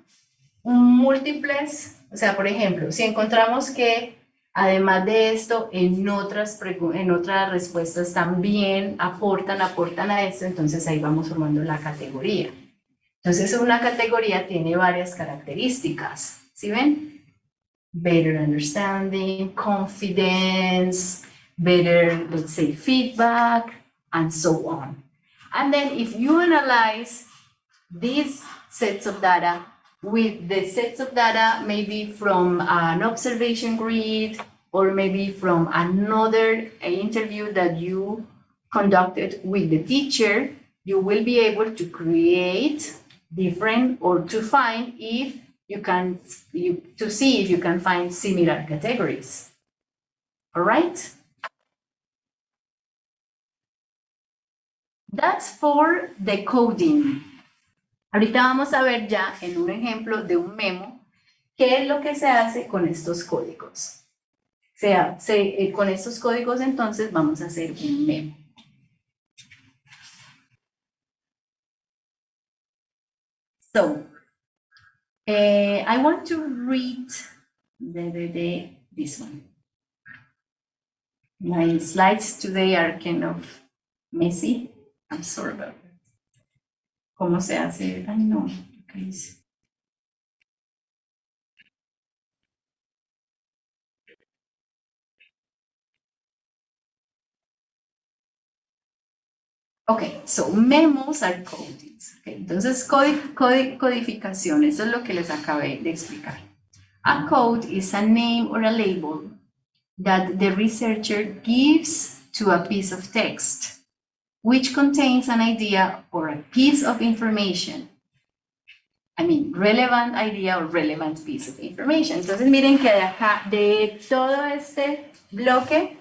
múltiples, o sea, por ejemplo, si encontramos que además de esto, en otras respuestas también aportan a esto, entonces ahí vamos formando la categoría. Entonces, una categoría tiene varias características, ¿sí ven? Better understanding, confidence, better, let's say, feedback, and so on. And then if you analyze these sets of data with the sets of data maybe from an observation grid or maybe from another interview that you conducted with the teacher, you will be able to create different or to find if you can, to see if you can find similar categories. All right? That's for the coding. Ahorita vamos a ver ya en un ejemplo de un memo qué es lo que se hace con estos códigos. O sea, con estos códigos entonces vamos a hacer un memo. So, I want to read this one. My slides today are kind of messy. I'm sorry about it. ¿Cómo se hace? Ay, no. ¿Qué hice? Ok, so memos are codings. Okay, entonces, codificación, eso es lo que les acabé de explicar. A code is a name or a label that the researcher gives to a piece of text, which contains an idea or a piece of information. I mean, relevant idea or relevant piece of information. Entonces, miren que de acá, de todo este bloque,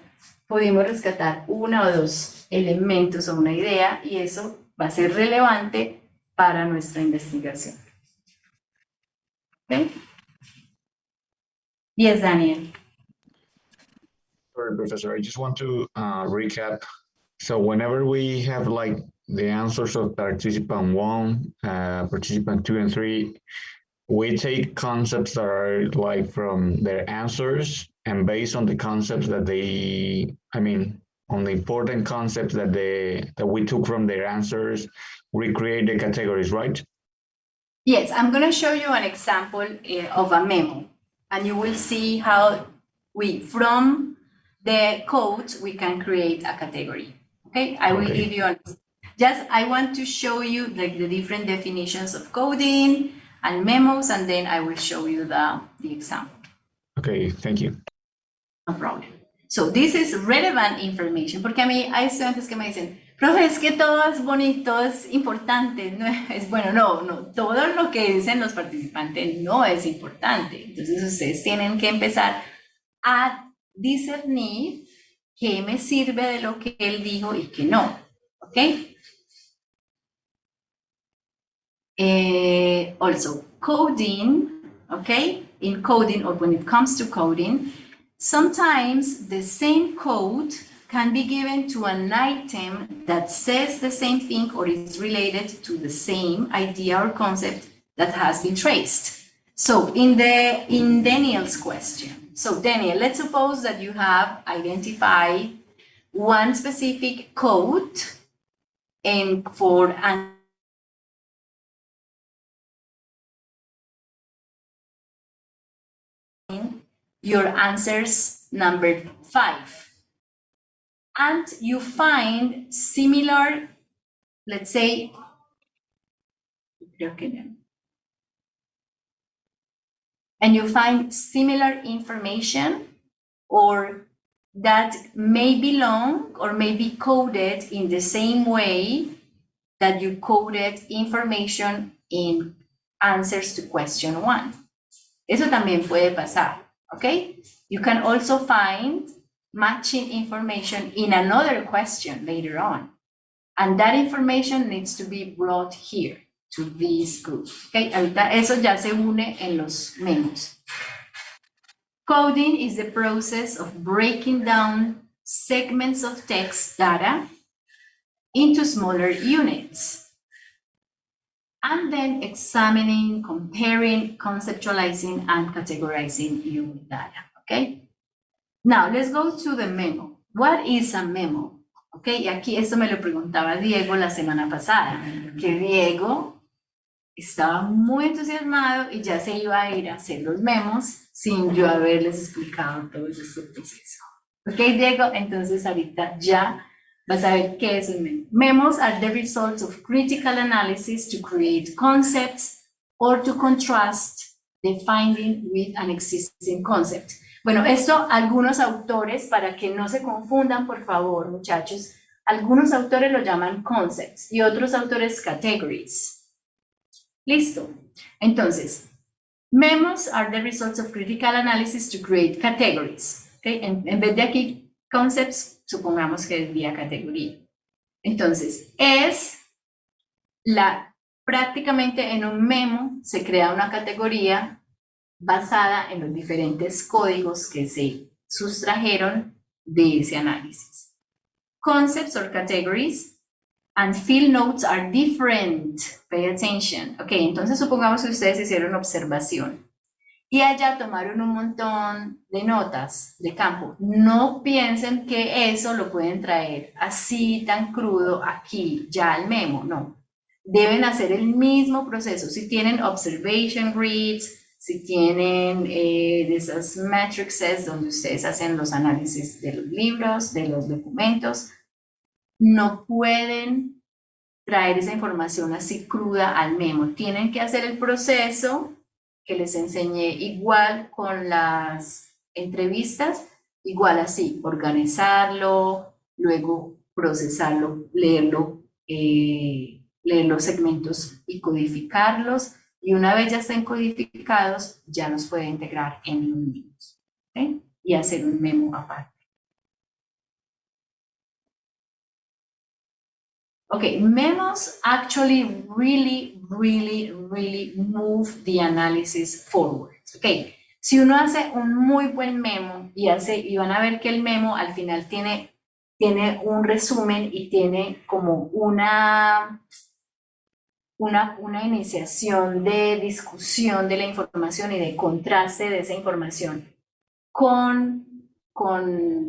pudimos rescatar uno o dos elementos o una idea y eso va a ser relevante para nuestra investigación. ¿Okay? Yes, Daniel. Sorry, Professor, I just want to recap. So whenever we have like the answers of participant 1, participant 2 and 3, we take concepts that are like from their answers, and based on the concepts that they, I mean, on the important concepts that we took from their answers, we create the categories, right? Yes, I'm going to show you an example of a memo, and you will see how from the code, we can create a category. Okay, I will Okay. give you I want to show you like the different definitions of coding and memos, and then I will show you the example. Okay, thank you. No problem. So this is relevant information, porque a mí hay estudiantes que me dicen, profe, es que todo es bonito, es importante, no es bueno, no, todo lo que dicen los participantes no es importante. Entonces ustedes tienen que empezar a discernir qué me sirve de lo que él dijo y qué no, ¿ok? Also, coding, okay? In coding, or when it comes to coding, sometimes the same code can be given to an item that says the same thing or is related to the same idea or concept that has been traced. So in Daniel's question, so Daniel, let's suppose that you have identified one specific code and for an your answers number 5. And you find similar, let's say, and you find similar information or that may belong or may be coded in the same way that you coded information in answers to question 1. Eso también puede pasar, okay? You can also find matching information in another question later on. And that information needs to be brought here to this group, okay? Ahorita eso ya se une en los memos. Coding is the process of breaking down segments of text data into smaller units, and then examining, comparing, conceptualizing, and categorizing your data, okay? Now, let's go to the memo. What is a memo? Okay, y aquí esto me lo preguntaba Diego la semana pasada, que Diego estaba muy entusiasmado y ya se iba a ir a hacer los memos sin yo haberles explicado todo este proceso. Ok, Diego, entonces ahorita ya vas a ver qué es un memo. Memos are the results of critical analysis to create concepts or to contrast the finding with an existing concept. Bueno, esto algunos autores, para que no se confundan, por favor, muchachos, algunos autores lo llaman concepts y otros autores categories. Listo. Entonces, memos are the results of critical analysis to create categories. Okay? En vez de aquí concepts, supongamos que diría categoría. Entonces, prácticamente en un memo se crea una categoría basada en los diferentes códigos que se sustrajeron de ese análisis. Concepts or categories and field notes are different. Pay attention. Ok, entonces supongamos que ustedes hicieron observación y allá tomaron un montón de notas de campo. No piensen que eso lo pueden traer así tan crudo aquí, ya al memo, no. Deben hacer el mismo proceso. Si tienen observation grids, si tienen de esas matrices donde ustedes hacen los análisis de los libros, de los documentos, no pueden traer esa información así cruda al memo. Tienen que hacer el proceso que les enseñé igual con las entrevistas, igual así, organizarlo, luego procesarlo, leerlo, leer los segmentos y codificarlos, y una vez ya estén codificados, ya los puede integrar en los memos, ¿okay? Y hacer un memo aparte. Okay, memos actually really move the analysis forward. Okay, si uno hace un muy buen memo y van a ver que el memo al final tiene un resumen y tiene como una iniciación de discusión de la información y de contraste de esa información con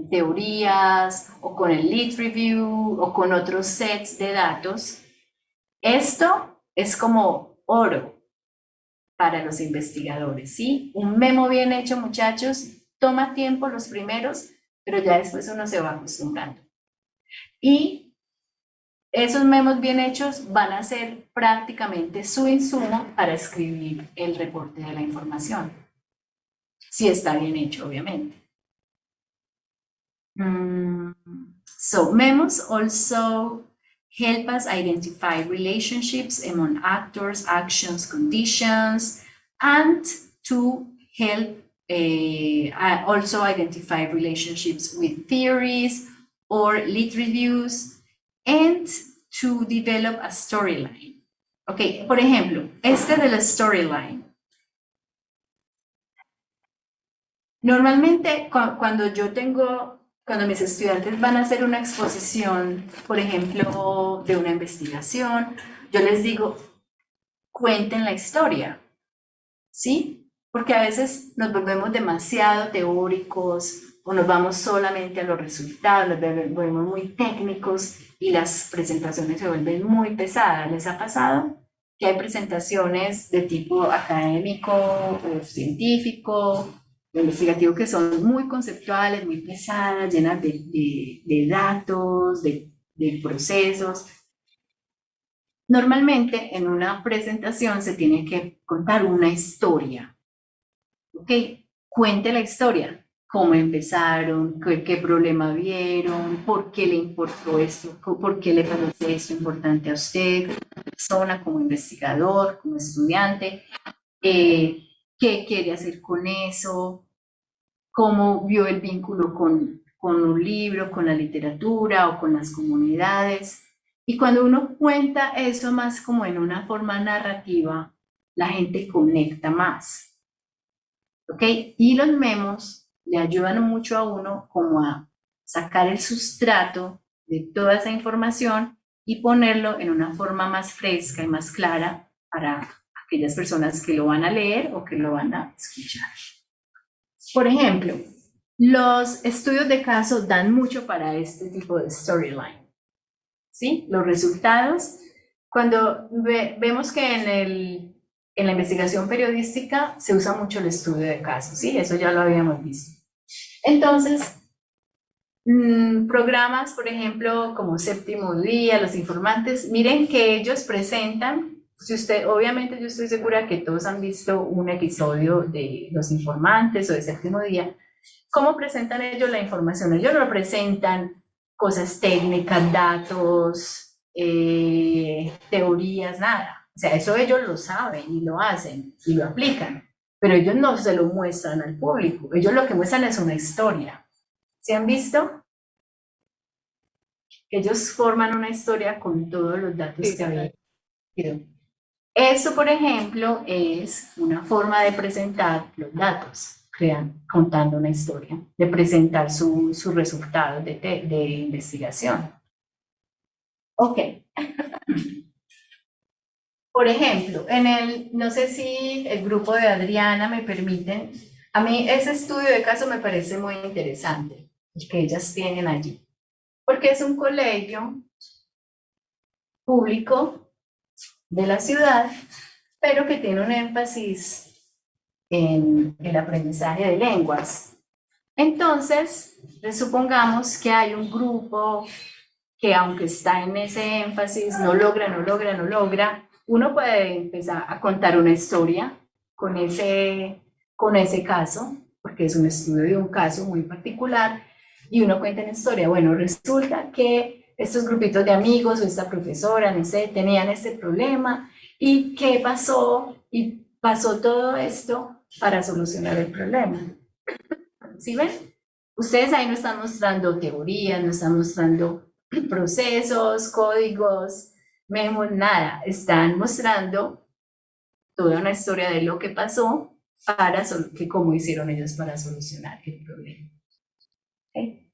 teorías o con el lit review o con otros sets de datos. Esto es como oro para los investigadores, ¿sí? Un memo bien hecho, muchachos, toma tiempo los primeros, pero ya después uno se va acostumbrando. Y esos memos bien hechos van a ser prácticamente su insumo para escribir el reporte de la información, si está bien hecho, obviamente. So memos also help us identify relationships among actors, actions, conditions, and to help also identify relationships with theories or lit reviews, and to develop a storyline. Ok, por ejemplo, este de la storyline. Normalmente cuando mis estudiantes van a hacer una exposición, por ejemplo, de una investigación, yo les digo, cuenten la historia, ¿sí? Porque a veces nos volvemos demasiado teóricos o nos vamos solamente a los resultados, nos volvemos muy técnicos y las presentaciones se vuelven muy pesadas. ¿Les ha pasado que hay presentaciones de tipo académico o científico, investigativo, que son muy conceptuales, muy pesadas, llenas de datos, de procesos? Normalmente en una presentación se tiene que contar una historia. ¿Ok? Cuente la historia. ¿Cómo empezaron? ¿Qué problema vieron? ¿Por qué le importó esto? ¿Por qué le parece esto importante a usted como persona, como investigador, como estudiante? ¿Qué quiere hacer con eso? ¿Cómo vio el vínculo con un libro, con la literatura o con las comunidades? Y cuando uno cuenta eso más como en una forma narrativa, la gente conecta más. ¿Ok? Y los memos le ayudan mucho a uno como a sacar el sustrato de toda esa información y ponerlo en una forma más fresca y más clara para aquellas personas que lo van a leer o que lo van a escuchar. Por ejemplo, los estudios de caso dan mucho para este tipo de storyline, ¿sí? Los resultados, cuando vemos que en la investigación periodística se usa mucho el estudio de casos, ¿sí? Eso ya lo habíamos visto. Entonces, programas, por ejemplo, como Séptimo Día, Los Informantes, miren que ellos presentan, obviamente yo estoy segura que todos han visto un episodio de Los Informantes o de Séptimo Día. ¿Cómo presentan ellos la información? Ellos no presentan cosas técnicas, datos, teorías, nada. O sea, eso ellos lo saben y lo hacen y lo aplican, pero ellos no se lo muestran al público. Ellos lo que muestran es una historia. ¿Se han visto? Ellos forman una historia con todos los datos que habían. Eso, por ejemplo, es una forma de presentar los datos, contando una historia, de presentar sus resultados de investigación. Ok. Por ejemplo, no sé si el grupo de Adriana me permiten, a mí ese estudio de caso me parece muy interesante, el que ellas tienen allí, porque es un colegio público de la ciudad, pero que tiene un énfasis en el aprendizaje de lenguas. Entonces, supongamos que hay un grupo que aunque está en ese énfasis, no logra, uno puede empezar a contar una historia con ese caso, porque es un estudio de un caso muy particular, y uno cuenta una historia. Bueno, resulta que estos grupitos de amigos o esta profesora, no sé, tenían este problema, y qué pasó, y pasó todo esto para solucionar el problema. ¿Sí ven? Ustedes ahí no están mostrando teorías, no están mostrando procesos, códigos, memos, nada. Están mostrando toda una historia de lo que pasó cómo hicieron ellos para solucionar el problema. ¿Okay?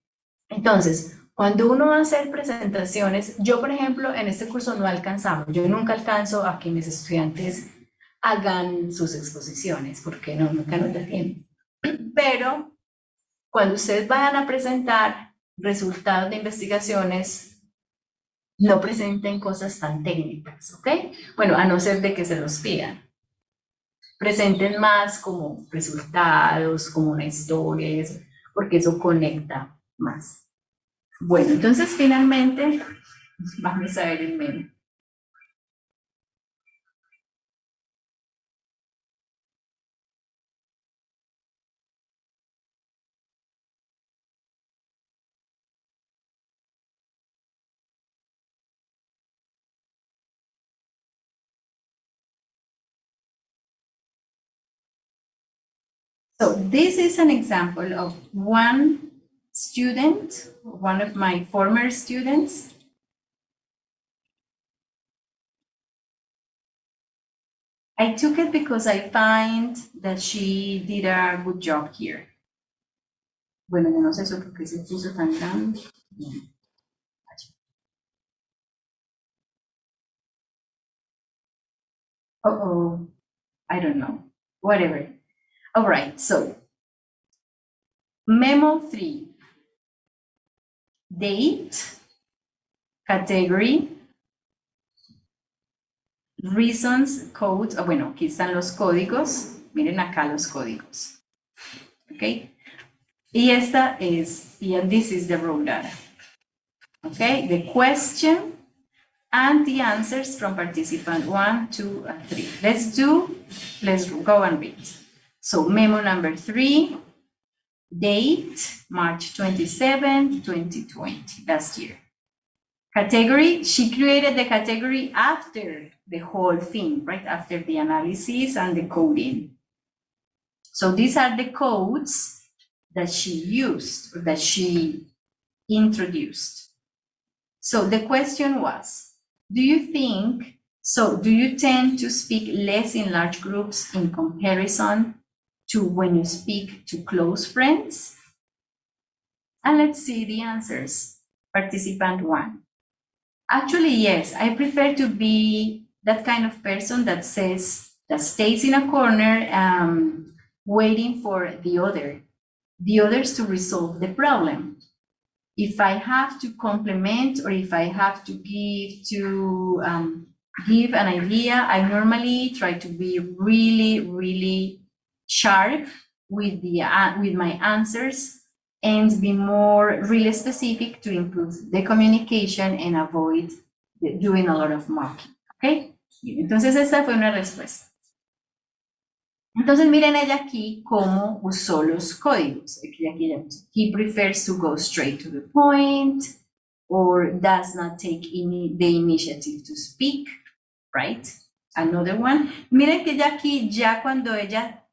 Entonces, cuando uno va a hacer presentaciones, yo por ejemplo en este curso no alcanzamos, yo nunca alcanzo a que mis estudiantes hagan sus exposiciones, porque nunca nos da tiempo. Pero cuando ustedes vayan a presentar resultados de investigaciones, no presenten cosas tan técnicas, ¿ok? Bueno, a no ser de que se los pidan. presenten más como resultados, como una historia, eso, porque eso conecta más. Bueno, entonces finalmente vamos a ver el meme. So this is an example of one student, one of my former students. I took it because I find that she did a good job here. Bueno, yo no sé eso porque se puso tan grande. Uh-oh, I don't know, whatever. All right, so memo 3, date, category, reasons, codes, bueno, aquí están los códigos, miren acá los códigos, ¿ok? Y esta es, and this is the raw data, ¿ok? The question and the answers from participant 1, 2, and 3. Let's go and read. So memo number 3, date, March 27, 2020, last year. Category, she created the category after the whole thing, right? After the analysis and the coding. So these are the codes that she used, or that she introduced. So the question was, do you tend to speak less in large groups in comparison to when you speak to close friends? And let's see the answers. Participant 1. Actually, yes, I prefer to be that kind of person that stays in a corner waiting for the others to resolve the problem. If I have to compliment or if I have to give an idea, I normally try to be really, really sharp with my answers and be more really specific to improve the communication and avoid doing a lot of mocking, ¿ok? Entonces esa fue una respuesta. Entonces miren ella aquí cómo usó los códigos. Aquí ella puso, he prefers to go straight to the point or does not take the initiative to speak, right? Another one. Miren que ella aquí ya cuando ella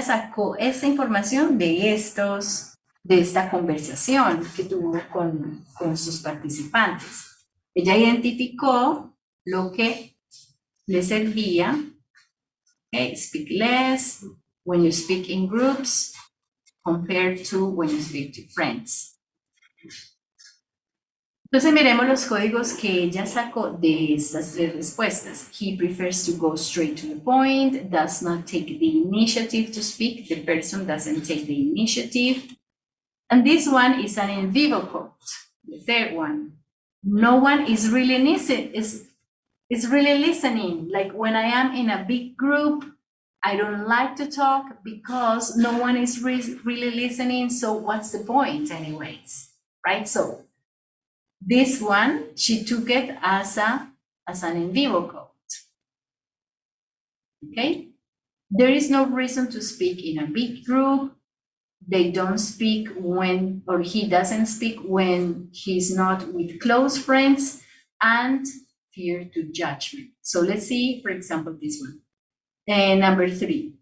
sacó esa información de esta conversación que tuvo con sus participantes. Ella identificó lo que le servía. Okay, speak less when you speak in groups compared to when you speak to friends. Entonces miremos los códigos que ella sacó de estas 3 respuestas. He prefers to go straight to the point, does not take the initiative to speak, the person doesn't take the initiative. And this one is an in vivo code, the third one. No one is really listening. Like when I am in a big group, I don't like to talk because no one is really listening. So what's the point anyways, right? So this one, she took it as an in vivo code, okay? There is no reason to speak in a big group. They don't speak when, or he doesn't speak when he's not with close friends, and fear to judgment. So let's see, for example, this one. Number 3.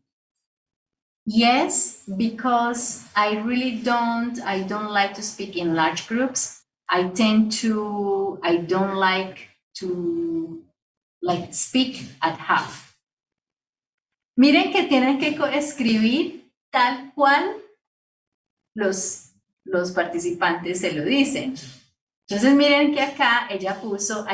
Yes, because I don't like to speak in large groups. I don't like to speak at half. Miren que tienen que escribir tal cual los participantes se lo dicen. Entonces miren que acá ella puso,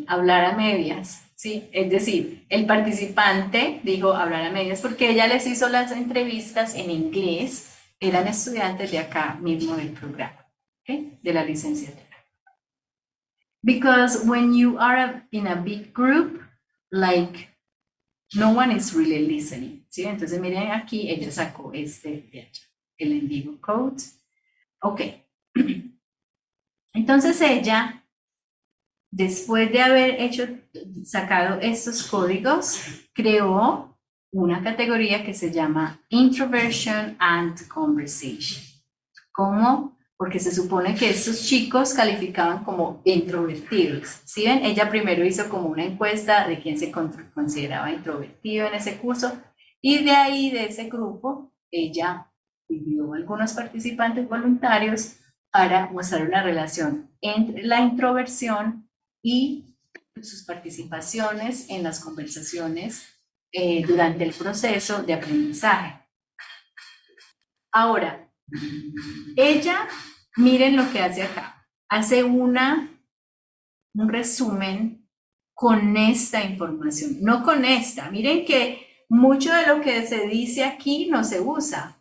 hablar a medias, ¿sí? Es decir, el participante dijo hablar a medias porque ella les hizo las entrevistas en inglés, eran estudiantes de acá mismo del programa, ¿okay? De la licenciatura. Because when you are in a big group, like no one is really listening, ¿sí? Entonces miren aquí, ella sacó este de allá, el Indigo Code. Ok. Entonces ella, después de haber sacado estos códigos, creó una categoría que se llama Introversion and Conversation. ¿Cómo? Porque se supone que estos chicos calificaban como introvertidos. ¿Sí ven? Ella primero hizo como una encuesta de quién se consideraba introvertido en ese curso y de ahí, de ese grupo, ella pidió a algunos participantes voluntarios para mostrar una relación entre la introversión y sus participaciones en las conversaciones durante el proceso de aprendizaje. Ahora, ella, miren lo que hace acá, hace un resumen con esta información, no con esta. Miren que mucho de lo que se dice aquí no se usa.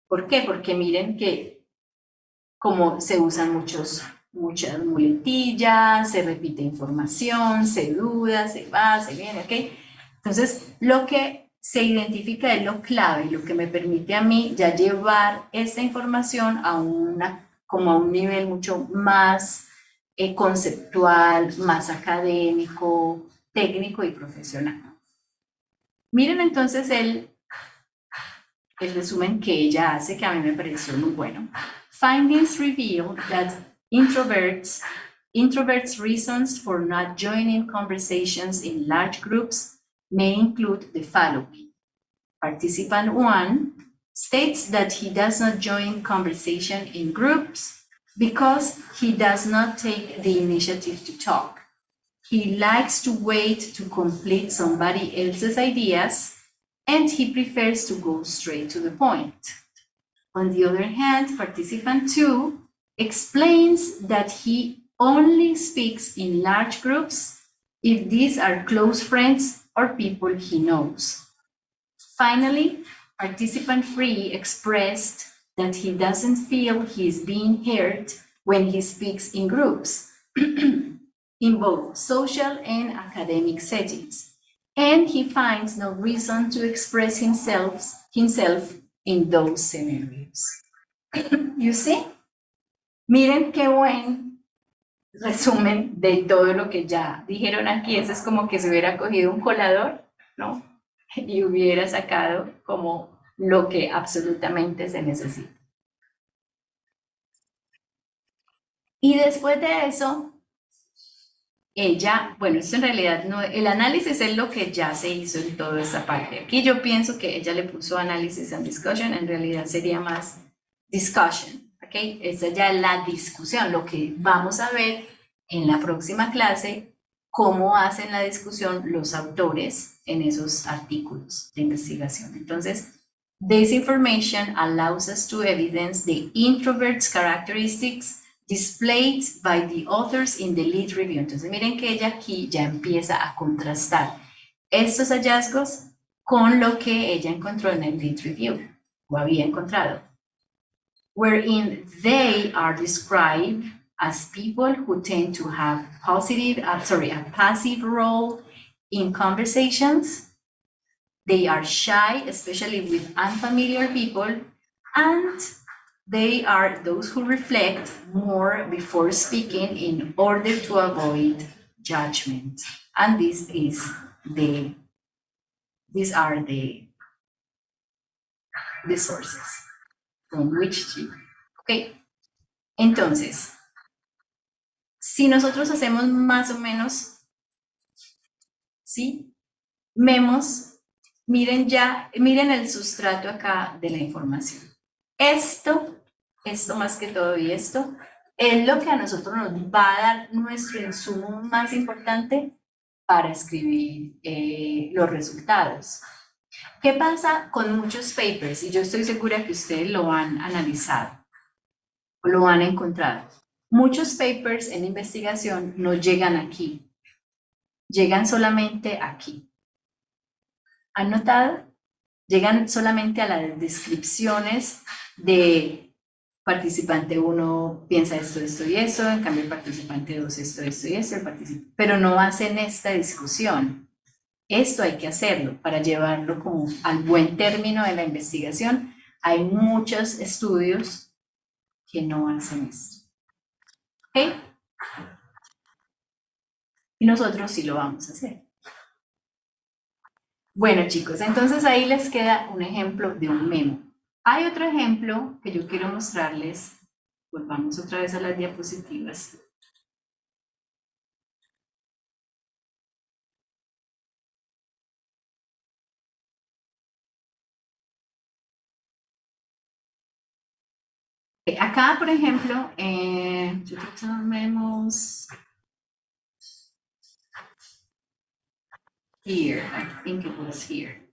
¿Por qué? Porque miren que como se usan muchas muletillas, se repite información, se duda, se va, se viene, ¿ok? Entonces, lo que se identifica es lo clave, lo que me permite a mí ya llevar esta información a como a un nivel mucho más conceptual, más académico, técnico y profesional. Miren entonces el resumen que ella hace, que a mí me pareció muy bueno. Findings reveal that introverts' reasons for not joining conversations in large groups may include the following. Participant 1 states that he does not join conversation in groups because he does not take the initiative to talk. He likes to wait to complete somebody else's ideas, and he prefers to go straight to the point. On the other hand, participant 2 explains that he only speaks in large groups if these are close friends or people he knows. Finally, participant 3 expressed that he doesn't feel he is being heard when he speaks in groups, in both social and academic settings, and he finds no reason to express himself in those scenarios. You see? Miren qué buen resumen de todo lo que ya dijeron aquí. Eso es como que se hubiera cogido un colador, ¿no? Y hubiera sacado como lo que absolutamente se necesita. Y después de eso, ella, bueno, esto en realidad no, el análisis es lo que ya se hizo en toda esa parte. Aquí yo pienso que ella le puso análisis and discussion, en realidad sería más discussion, ¿ok? Esa ya es la discusión, lo que vamos a ver en la próxima clase, cómo hacen la discusión los autores en esos artículos de investigación. Entonces, this information allows us to evidence the introvert's characteristics displayed by the authors in the lead review. Entonces miren que ella aquí ya empieza a contrastar estos hallazgos con lo que ella encontró en el lead review, o había encontrado, wherein they are described as people who tend to have a passive role in conversations. They are shy, especially with unfamiliar people, and they are those who reflect more before speaking in order to avoid judgment. And these are the sources from which to. Ok, entonces, si nosotros hacemos más o menos, ¿sí? Vemos, miren el sustrato acá de la información. Esto más que todo y esto, es lo que a nosotros nos va a dar nuestro insumo más importante para escribir los resultados. ¿Qué pasa con muchos papers? Y yo estoy segura que ustedes lo han analizado, o lo han encontrado. Muchos papers en investigación no llegan aquí, llegan solamente aquí. ¿Han notado? Llegan solamente a las descripciones de participante 1 piensa esto y eso, en cambio el participante 2 esto y esto, pero no hacen esta discusión. Esto hay que hacerlo para llevarlo como al buen término de la investigación. Hay muchos estudios que no hacen esto. ¿Ok? Y nosotros sí lo vamos a hacer. Bueno, chicos, entonces ahí les queda un ejemplo de un memo. Hay otro ejemplo que yo quiero mostrarles. Volvamos otra vez a las diapositivas. Acá, por ejemplo, memos here. I think it was here.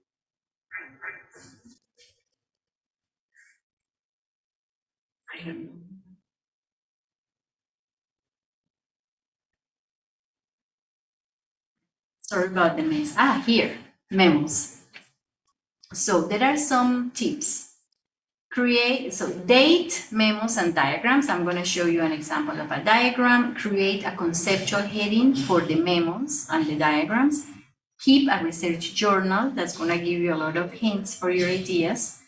I don't know. Sorry about the mess. Here, memos. So there are some tips. Date, memos, and diagrams. I'm going to show you an example of a diagram. Create a conceptual heading for the memos and the diagrams. Keep a research journal. That's going to give you a lot of hints for your ideas.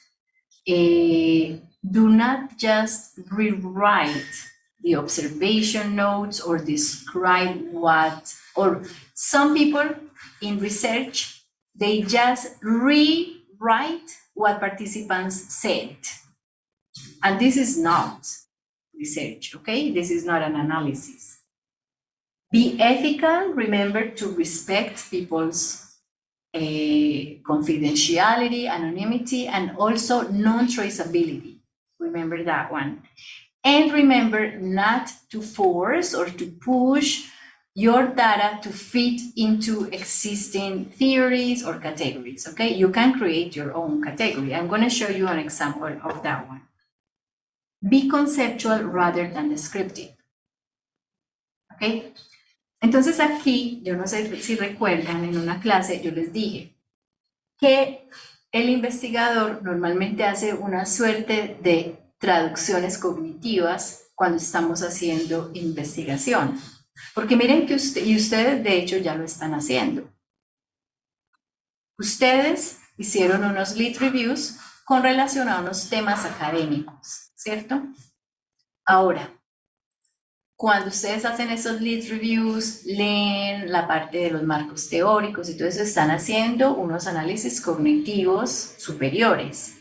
Do not just rewrite the observation notes or describe what, or some people in research, they just rewrite what participants said. And this is not research, okay? This is not an analysis. Be ethical, remember to respect people's confidentiality, anonymity, and also non-traceability. Remember that one. And remember not to force or to push your data to fit into existing theories or categories, okay? You can create your own category. I'm going to show you an example of that one. Be conceptual rather than descriptive, okay? Entonces aquí, yo no sé si recuerdan, en una clase yo les dije que el investigador normalmente hace una suerte de traducciones cognitivas cuando estamos haciendo investigación. Porque miren que ustedes de hecho ya lo están haciendo. Ustedes hicieron unos lead reviews con relación a unos temas académicos, ¿cierto? Ahora, cuando ustedes hacen esos lead reviews, leen la parte de los marcos teóricos y todo eso, están haciendo unos análisis cognitivos superiores.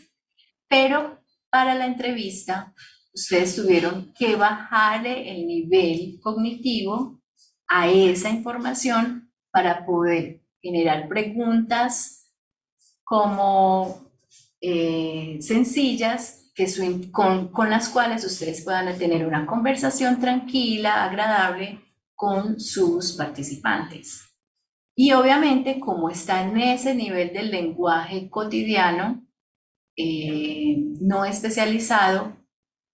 Pero para la entrevista, ustedes tuvieron que bajarle el nivel cognitivo a esa información para poder generar preguntas como sencillas con las cuales ustedes puedan tener una conversación tranquila, agradable con sus participantes. Y obviamente, como está en ese nivel del lenguaje cotidiano, no especializado,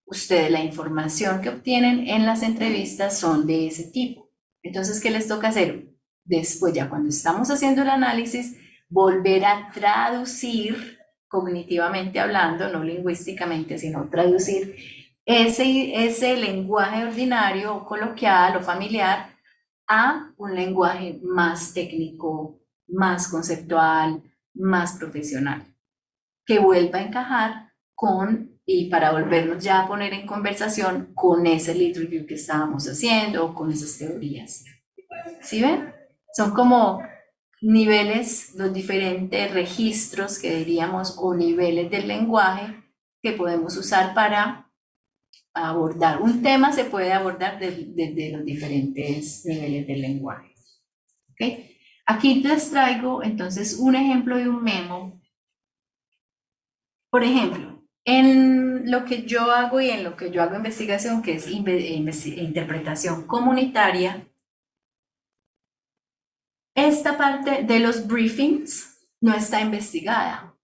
ustedes la información que obtienen en las entrevistas son de ese tipo. Entonces, ¿qué les toca hacer? Después, ya cuando estamos haciendo el análisis, volver a traducir cognitivamente hablando, no lingüísticamente, sino traducir ese lenguaje ordinario o coloquial o familiar a un lenguaje más técnico, más conceptual, más profesional, que vuelva a encajar y para volvernos ya a poner en conversación con ese lead review que estábamos haciendo o con esas teorías. ¿Sí ven? Son como niveles, los diferentes registros que diríamos o niveles del lenguaje que podemos usar para abordar. Un tema se puede abordar desde los diferentes niveles del lenguaje. ¿Okay? Aquí les traigo entonces un ejemplo de un memo. Por ejemplo, en lo que yo hago y en lo que yo hago investigación, que es interpretación comunitaria, esta parte de los briefings no está investigada.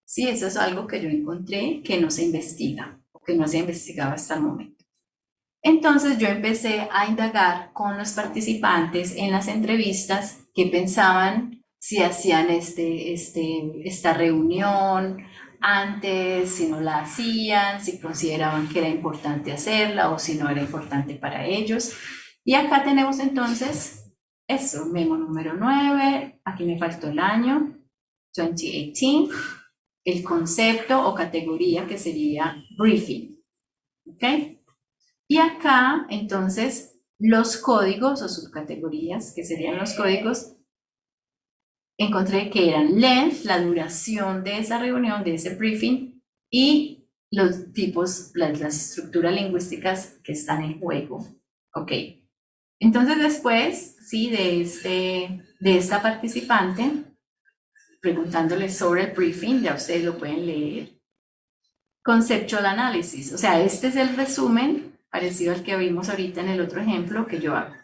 Sí, eso es algo que yo encontré que no se investiga, o que no se ha investigado hasta el momento. Entonces yo empecé a indagar con los participantes en las entrevistas qué pensaban, si hacían esta reunión antes, si no la hacían, si consideraban que era importante hacerla o si no era importante para ellos. Y acá tenemos entonces eso, memo número 9, aquí me faltó el año, 2018, el concepto o categoría que sería briefing, ¿ok? Y acá, entonces, los códigos o subcategorías, que serían los códigos, encontré que eran length, la duración de esa reunión, de ese briefing, y los tipos, las estructuras lingüísticas que están en juego. Ok. Entonces después, sí, de esta participante, preguntándole sobre el briefing, ya ustedes lo pueden leer. Conceptual analysis, o sea, este es el resumen parecido al que vimos ahorita en el otro ejemplo que yo hago.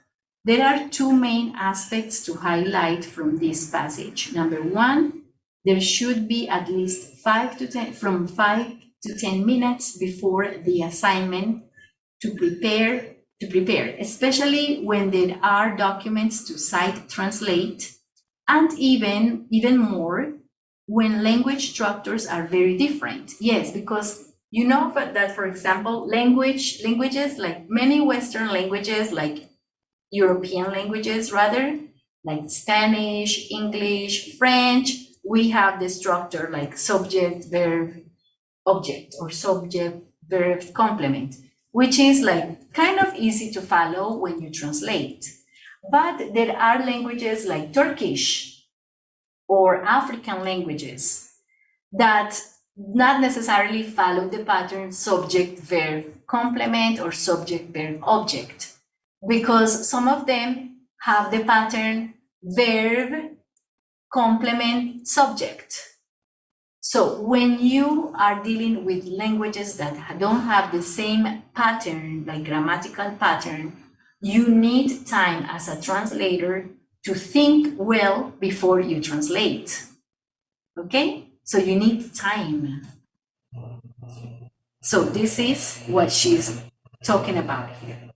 There are two main aspects to highlight from this passage. Number one, there should be at least 5 to 10 minutes before the assignment to prepare, especially when there are documents to cite, translate, and even more when language structures are very different. Yes, because you know that, for example, languages, like many Western languages, like European languages rather, like Spanish, English, French, we have the structure like subject, verb, object, or subject, verb, complement, which is like kind of easy to follow when you translate. But there are languages like Turkish or African languages that not necessarily follow the pattern subject, verb, complement, or subject, verb, object, because some of them have the pattern verb, complement, subject. So when you are dealing with languages that don't have the same pattern, like grammatical pattern, you need time as a translator to think well before you translate. Okay? So you need time. So this is what she's talking about here.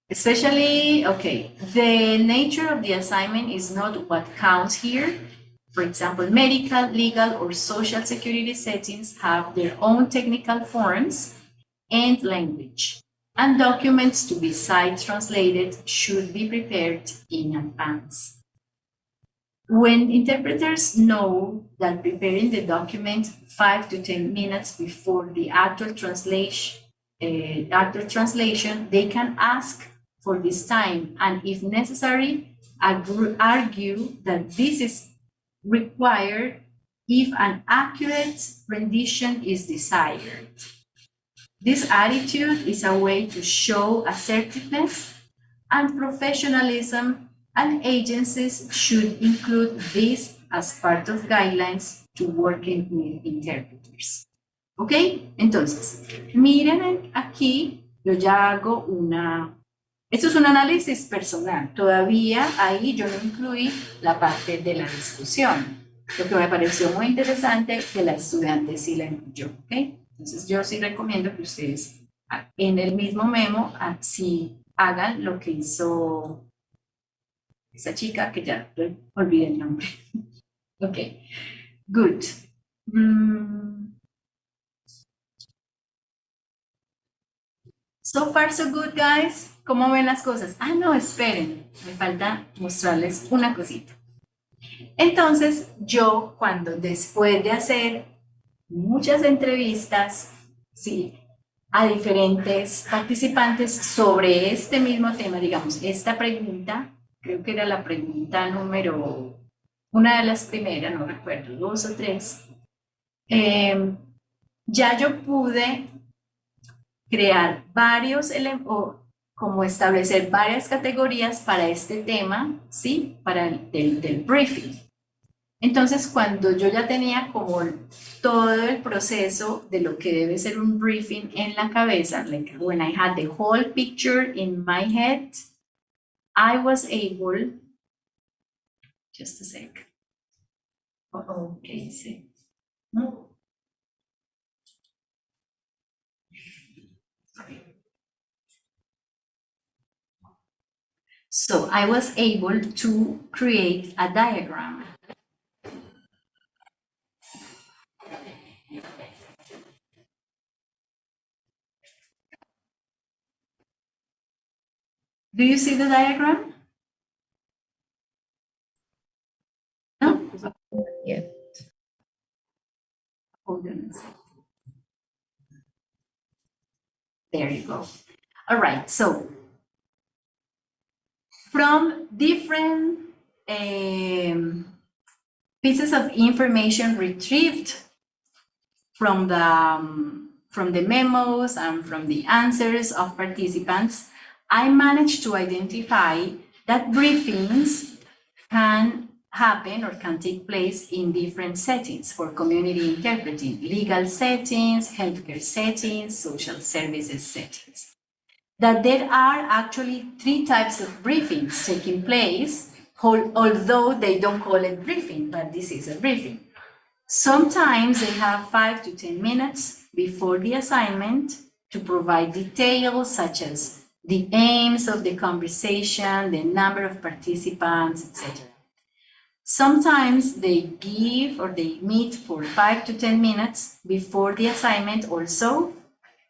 Especially, okay, the nature of the assignment is not what counts here. For example, medical, legal, or social security settings have their own technical forms and language, and documents to be site translated should be prepared in advance. When interpreters know that preparing the document 5 to 10 minutes before the actual translation, they can ask for this time, and if necessary, argue that this is required if an accurate rendition is desired. This attitude is a way to show assertiveness and professionalism, and agencies should include this as part of guidelines to working with interpreters. ¿Ok? Entonces, miren aquí, yo ya hago esto es un análisis personal. Todavía ahí yo no incluí la parte de la discusión. Lo que me pareció muy interesante que la estudiante sí la incluyó. ¿Ok? Entonces, yo sí recomiendo que ustedes en el mismo memo sí hagan lo que hizo esa chica que ya olvidé el nombre. Ok, good. So far, so good, guys. ¿Cómo ven las cosas? Ah, no, esperen. Me falta mostrarles una cosita. Entonces, yo después de hacer muchas entrevistas, sí, a diferentes participantes sobre este mismo tema, digamos, esta pregunta, creo que era la pregunta número, una de las primeras, no recuerdo, 2 o 3, ya yo pude crear varios o como establecer varias categorías para este tema, ¿sí? Para del briefing. Entonces, cuando yo ya tenía como todo el proceso de lo que debe ser un briefing en la cabeza, like when I had the whole picture in my head, I was able, just a sec. Okay, sí. So I was able to create a diagram. Do you see the diagram? profesor. Yeah. Hold on a second. There you go. All right, so from different pieces of information retrieved from the memos and from the answers of participants, I managed to identify that briefings can happen or can take place in different settings for community interpreting: legal settings, healthcare settings, social services settings. That there are actually 3 types of briefings taking place, although they don't call it briefing, but this is a briefing. Sometimes they have 5 to 10 minutes before the assignment to provide details such as the aims of the conversation, the number of participants, etc. Sometimes they give or they meet for 5 to 10 minutes before the assignment also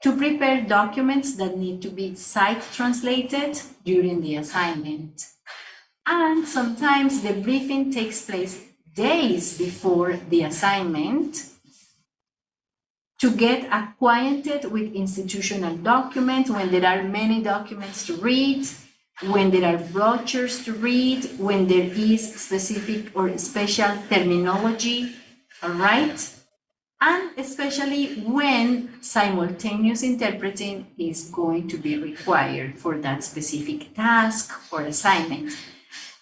to prepare documents that need to be site translated during the assignment. And sometimes the briefing takes place days before the assignment to get acquainted with institutional documents when there are many documents to read, when there are brochures to read, when there is specific or special terminology, all right? And especially when simultaneous interpreting is going to be required for that specific task or assignment.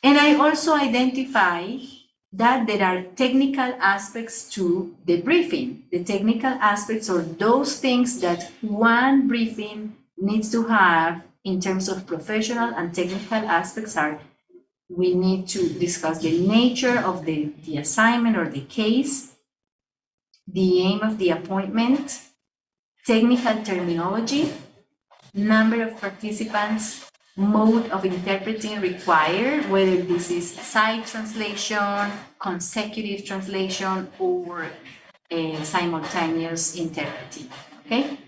And I also identify that there are technical aspects to the briefing. The technical aspects are those things that one briefing needs to have in terms of professional and technical aspects are: we need to discuss the nature of the assignment or the case, the aim of the appointment, technical terminology, number of participants, mode of interpreting required, whether this is site translation, consecutive translation, or simultaneous interpreting, okay?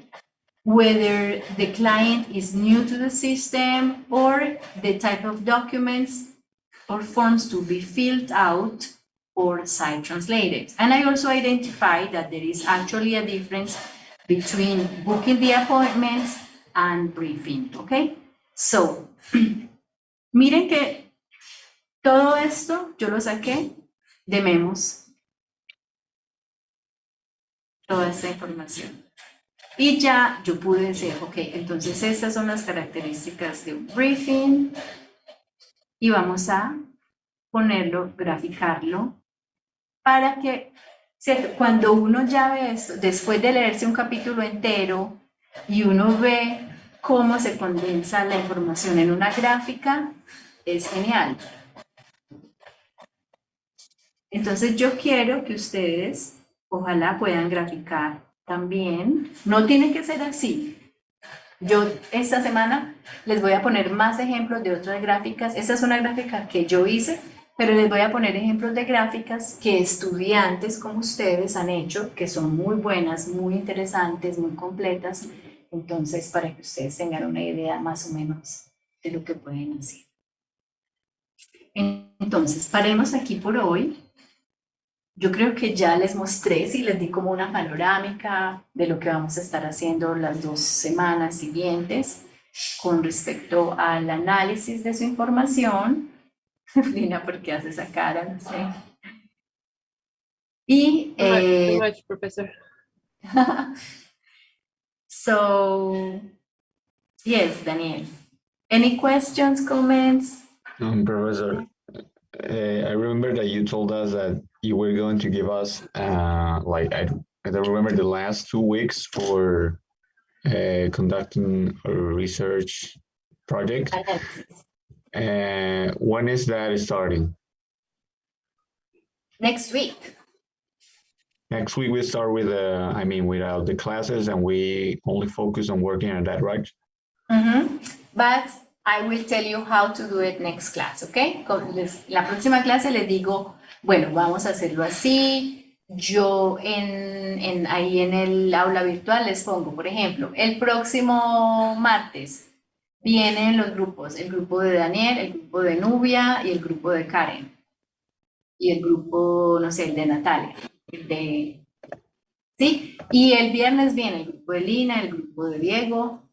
Whether the client is new to the system, or the type of documents or forms to be filled out or site translated. And I also identify that there is actually a difference between booking the appointments and briefing, okay? So, miren que todo esto yo lo saqué de memos, toda esta información. Y ya yo pude decir, ok, entonces estas son las características de un briefing y vamos a ponerlo, graficarlo, para que, ¿cierto? Cuando uno ya ve esto, después de leerse un capítulo entero y uno ve cómo se condensa la información en una gráfica, es genial. Entonces yo quiero que ustedes, ojalá puedan graficar también. No tiene que ser así. Yo esta semana les voy a poner más ejemplos de otras gráficas. Esta es una gráfica que yo hice, pero les voy a poner ejemplos de gráficas que estudiantes como ustedes han hecho, que son muy buenas, muy interesantes, muy completas. Entonces, para que ustedes tengan una idea más o menos de lo que pueden hacer. Entonces, paremos aquí por hoy. Yo creo que ya les mostré, sí, les di como una panorámica de lo que vamos a estar haciendo las 2 semanas siguientes con respecto al análisis de su información. Lina, ¿por qué hace esa cara? No sé. Y Too much, professor. so, yes, Daniel. Any questions, comments? Professor, I remember that you told us that you were going to give us, like, I don't remember the last 2 weeks for conducting a research project. When is that starting? Next week. Next week we start with, without the classes, and we only focus on working on that, right? But I will tell you how to do it next class, ¿ok? La próxima clase les digo, bueno, vamos a hacerlo así. Yo ahí en el aula virtual les pongo, por ejemplo, el próximo martes vienen los grupos, el grupo de Daniel, el grupo de Nubia y el grupo de Karen. y el grupo, no sé, el de Natalia, el de, ¿sí? Y el viernes viene el grupo de Lina, el grupo de Diego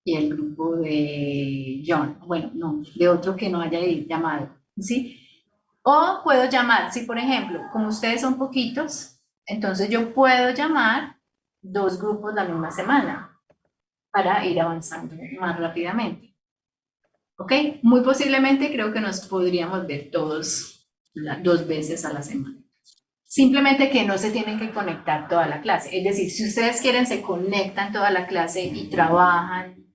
y el grupo de John. Bueno, no, de otro que no haya llamado, ¿sí? O puedo llamar, si por ejemplo, como ustedes son poquitos, entonces yo puedo llamar 2 grupos la misma semana para ir avanzando más rápidamente. ¿Ok? Muy posiblemente creo que nos podríamos ver todos 2 veces a la semana. Simplemente que no se tienen que conectar toda la clase. Es decir, si ustedes quieren, se conectan toda la clase y trabajan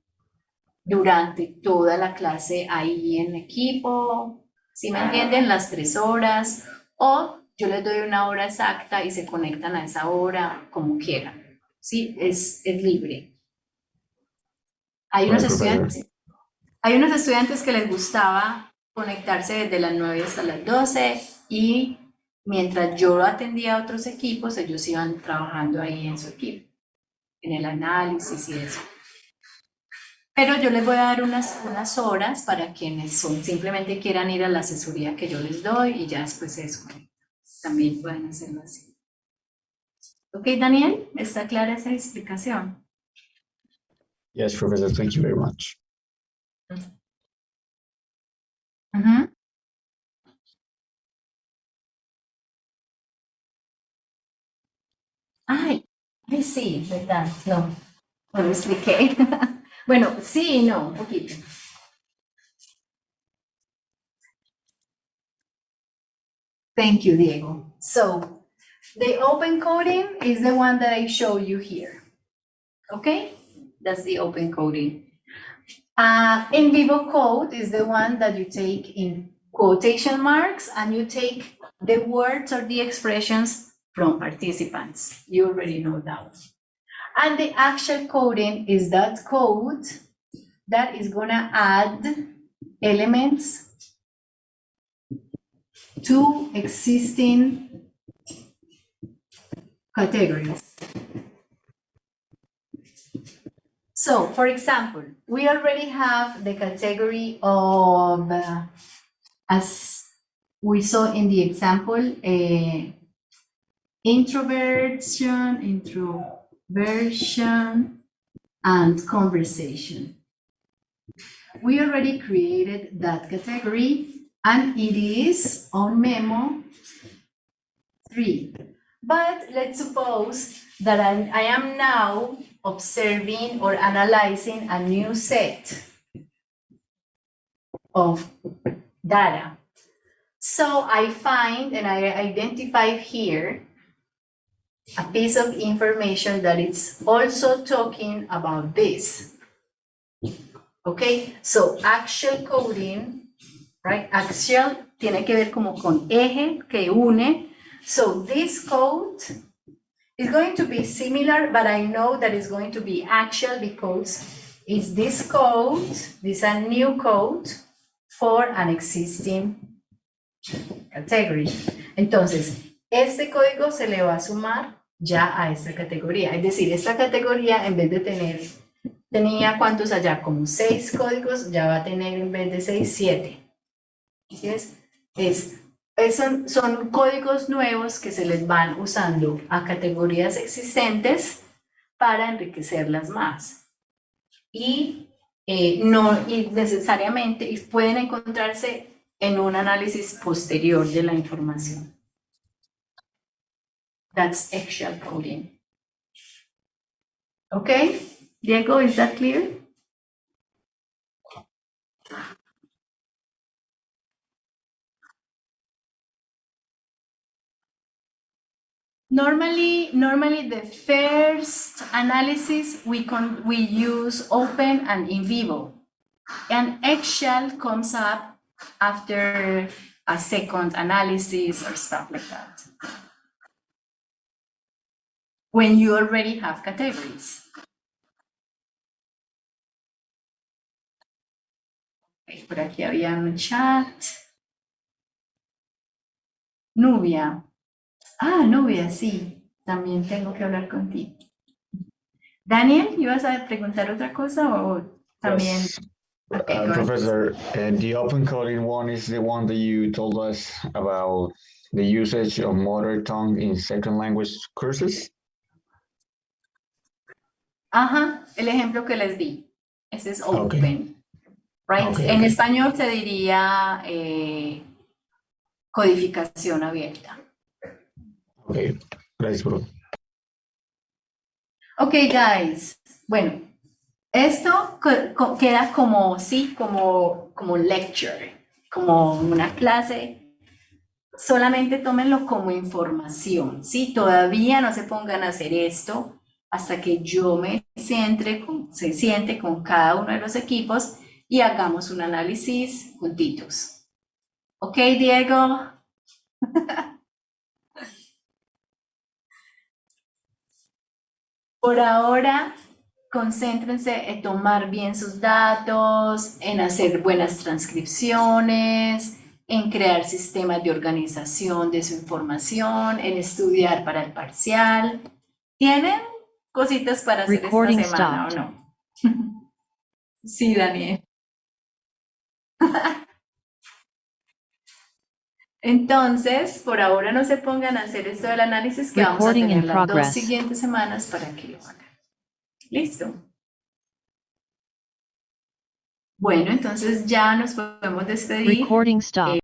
durante toda la clase ahí en equipo, ¿sí me entienden? Las 3 horas, o yo les doy una hora exacta y se conectan a esa hora como quieran, ¿sí? Es libre. Hay unos Right, professor. estudiantes que les gustaba conectarse desde las 9 hasta las 12 y mientras yo atendía a otros equipos, ellos iban trabajando ahí en su equipo, en el análisis y eso. Pero yo les voy a dar unas horas para quienes simplemente quieran ir a la asesoría que yo les doy y ya después se desconectan. También pueden hacerlo así. ¿Ok, Daniel? ¿Está clara esa explicación? Yes, professor, thank you very much. Ujú. Ay, ay, sí, verdad, no lo expliqué. Bueno, sí y no, un poquito. Thank you, Diego. So, the open coding is the one that I show you here. Okay? That's the open coding. In vivo code is the one that you take in quotation marks and you take the words or the expressions from participants. You already know that. And the actual coding is that code that is gonna add elements to existing categories. So, for example, we already have the category of, as we saw in the example, introversion, and conversation. We already created that category and it is on memo 3. But let's suppose that I am now observing or analyzing a new set of data. So I find and I identify here a piece of information that is also talking about this. Okay, so actual coding, right? Actual tiene que ver como con eje que une. So this code is going to be similar, but I know that it's going to be actual because it's this code, this is a new code for an existing category. Entonces, este código se le va a sumar ya a esta categoría. Es decir, esta categoría en vez de tenía cuántos allá, como 6 códigos, ya va a tener en vez de 6, 7. ¿Sí es? Son códigos nuevos que se les van usando a categorías existentes para enriquecerlas más. Y no y necesariamente pueden encontrarse en un análisis posterior de la información. That's actual coding. Okay, Diego, is that clear? Normally the first analysis we use open and in vivo, and Excel comes up after a second analysis or stuff like that. When you already have categories. Okay, por aquí había un chat. Nubia. Ah, Nubia, sí. También tengo que hablar contigo. Daniel, ¿ibas a preguntar otra cosa o también? Yes. Okay, go ahead. Professor, the open coding one is the one that you told us about the usage of mother tongue in second language courses. Ajá, el ejemplo que les di. Ese es open. Okay. Right? Okay, En okay. español se diría codificación abierta. Ok, gracias, bro. Ok, guys. Bueno, esto queda como, sí, como lecture, como una clase. Solamente tómenlo como información, ¿sí? Todavía no se pongan a hacer esto hasta que yo se siente con cada uno de los equipos y hagamos un análisis juntitos. ¿Ok, Diego? Por ahora, concéntrense en tomar bien sus datos, en hacer buenas transcripciones, en crear sistemas de organización de su información, en estudiar para el parcial. ¿Tienen cositas para hacer Recording esta semana o no? Sí, Daniel. Entonces, por ahora no se pongan a hacer esto del análisis que vamos a Recording tener in las 2 progress. siguientes semanas para que lo hagan. ¿Listo? Bueno, entonces ya nos podemos despedir. Recording stop.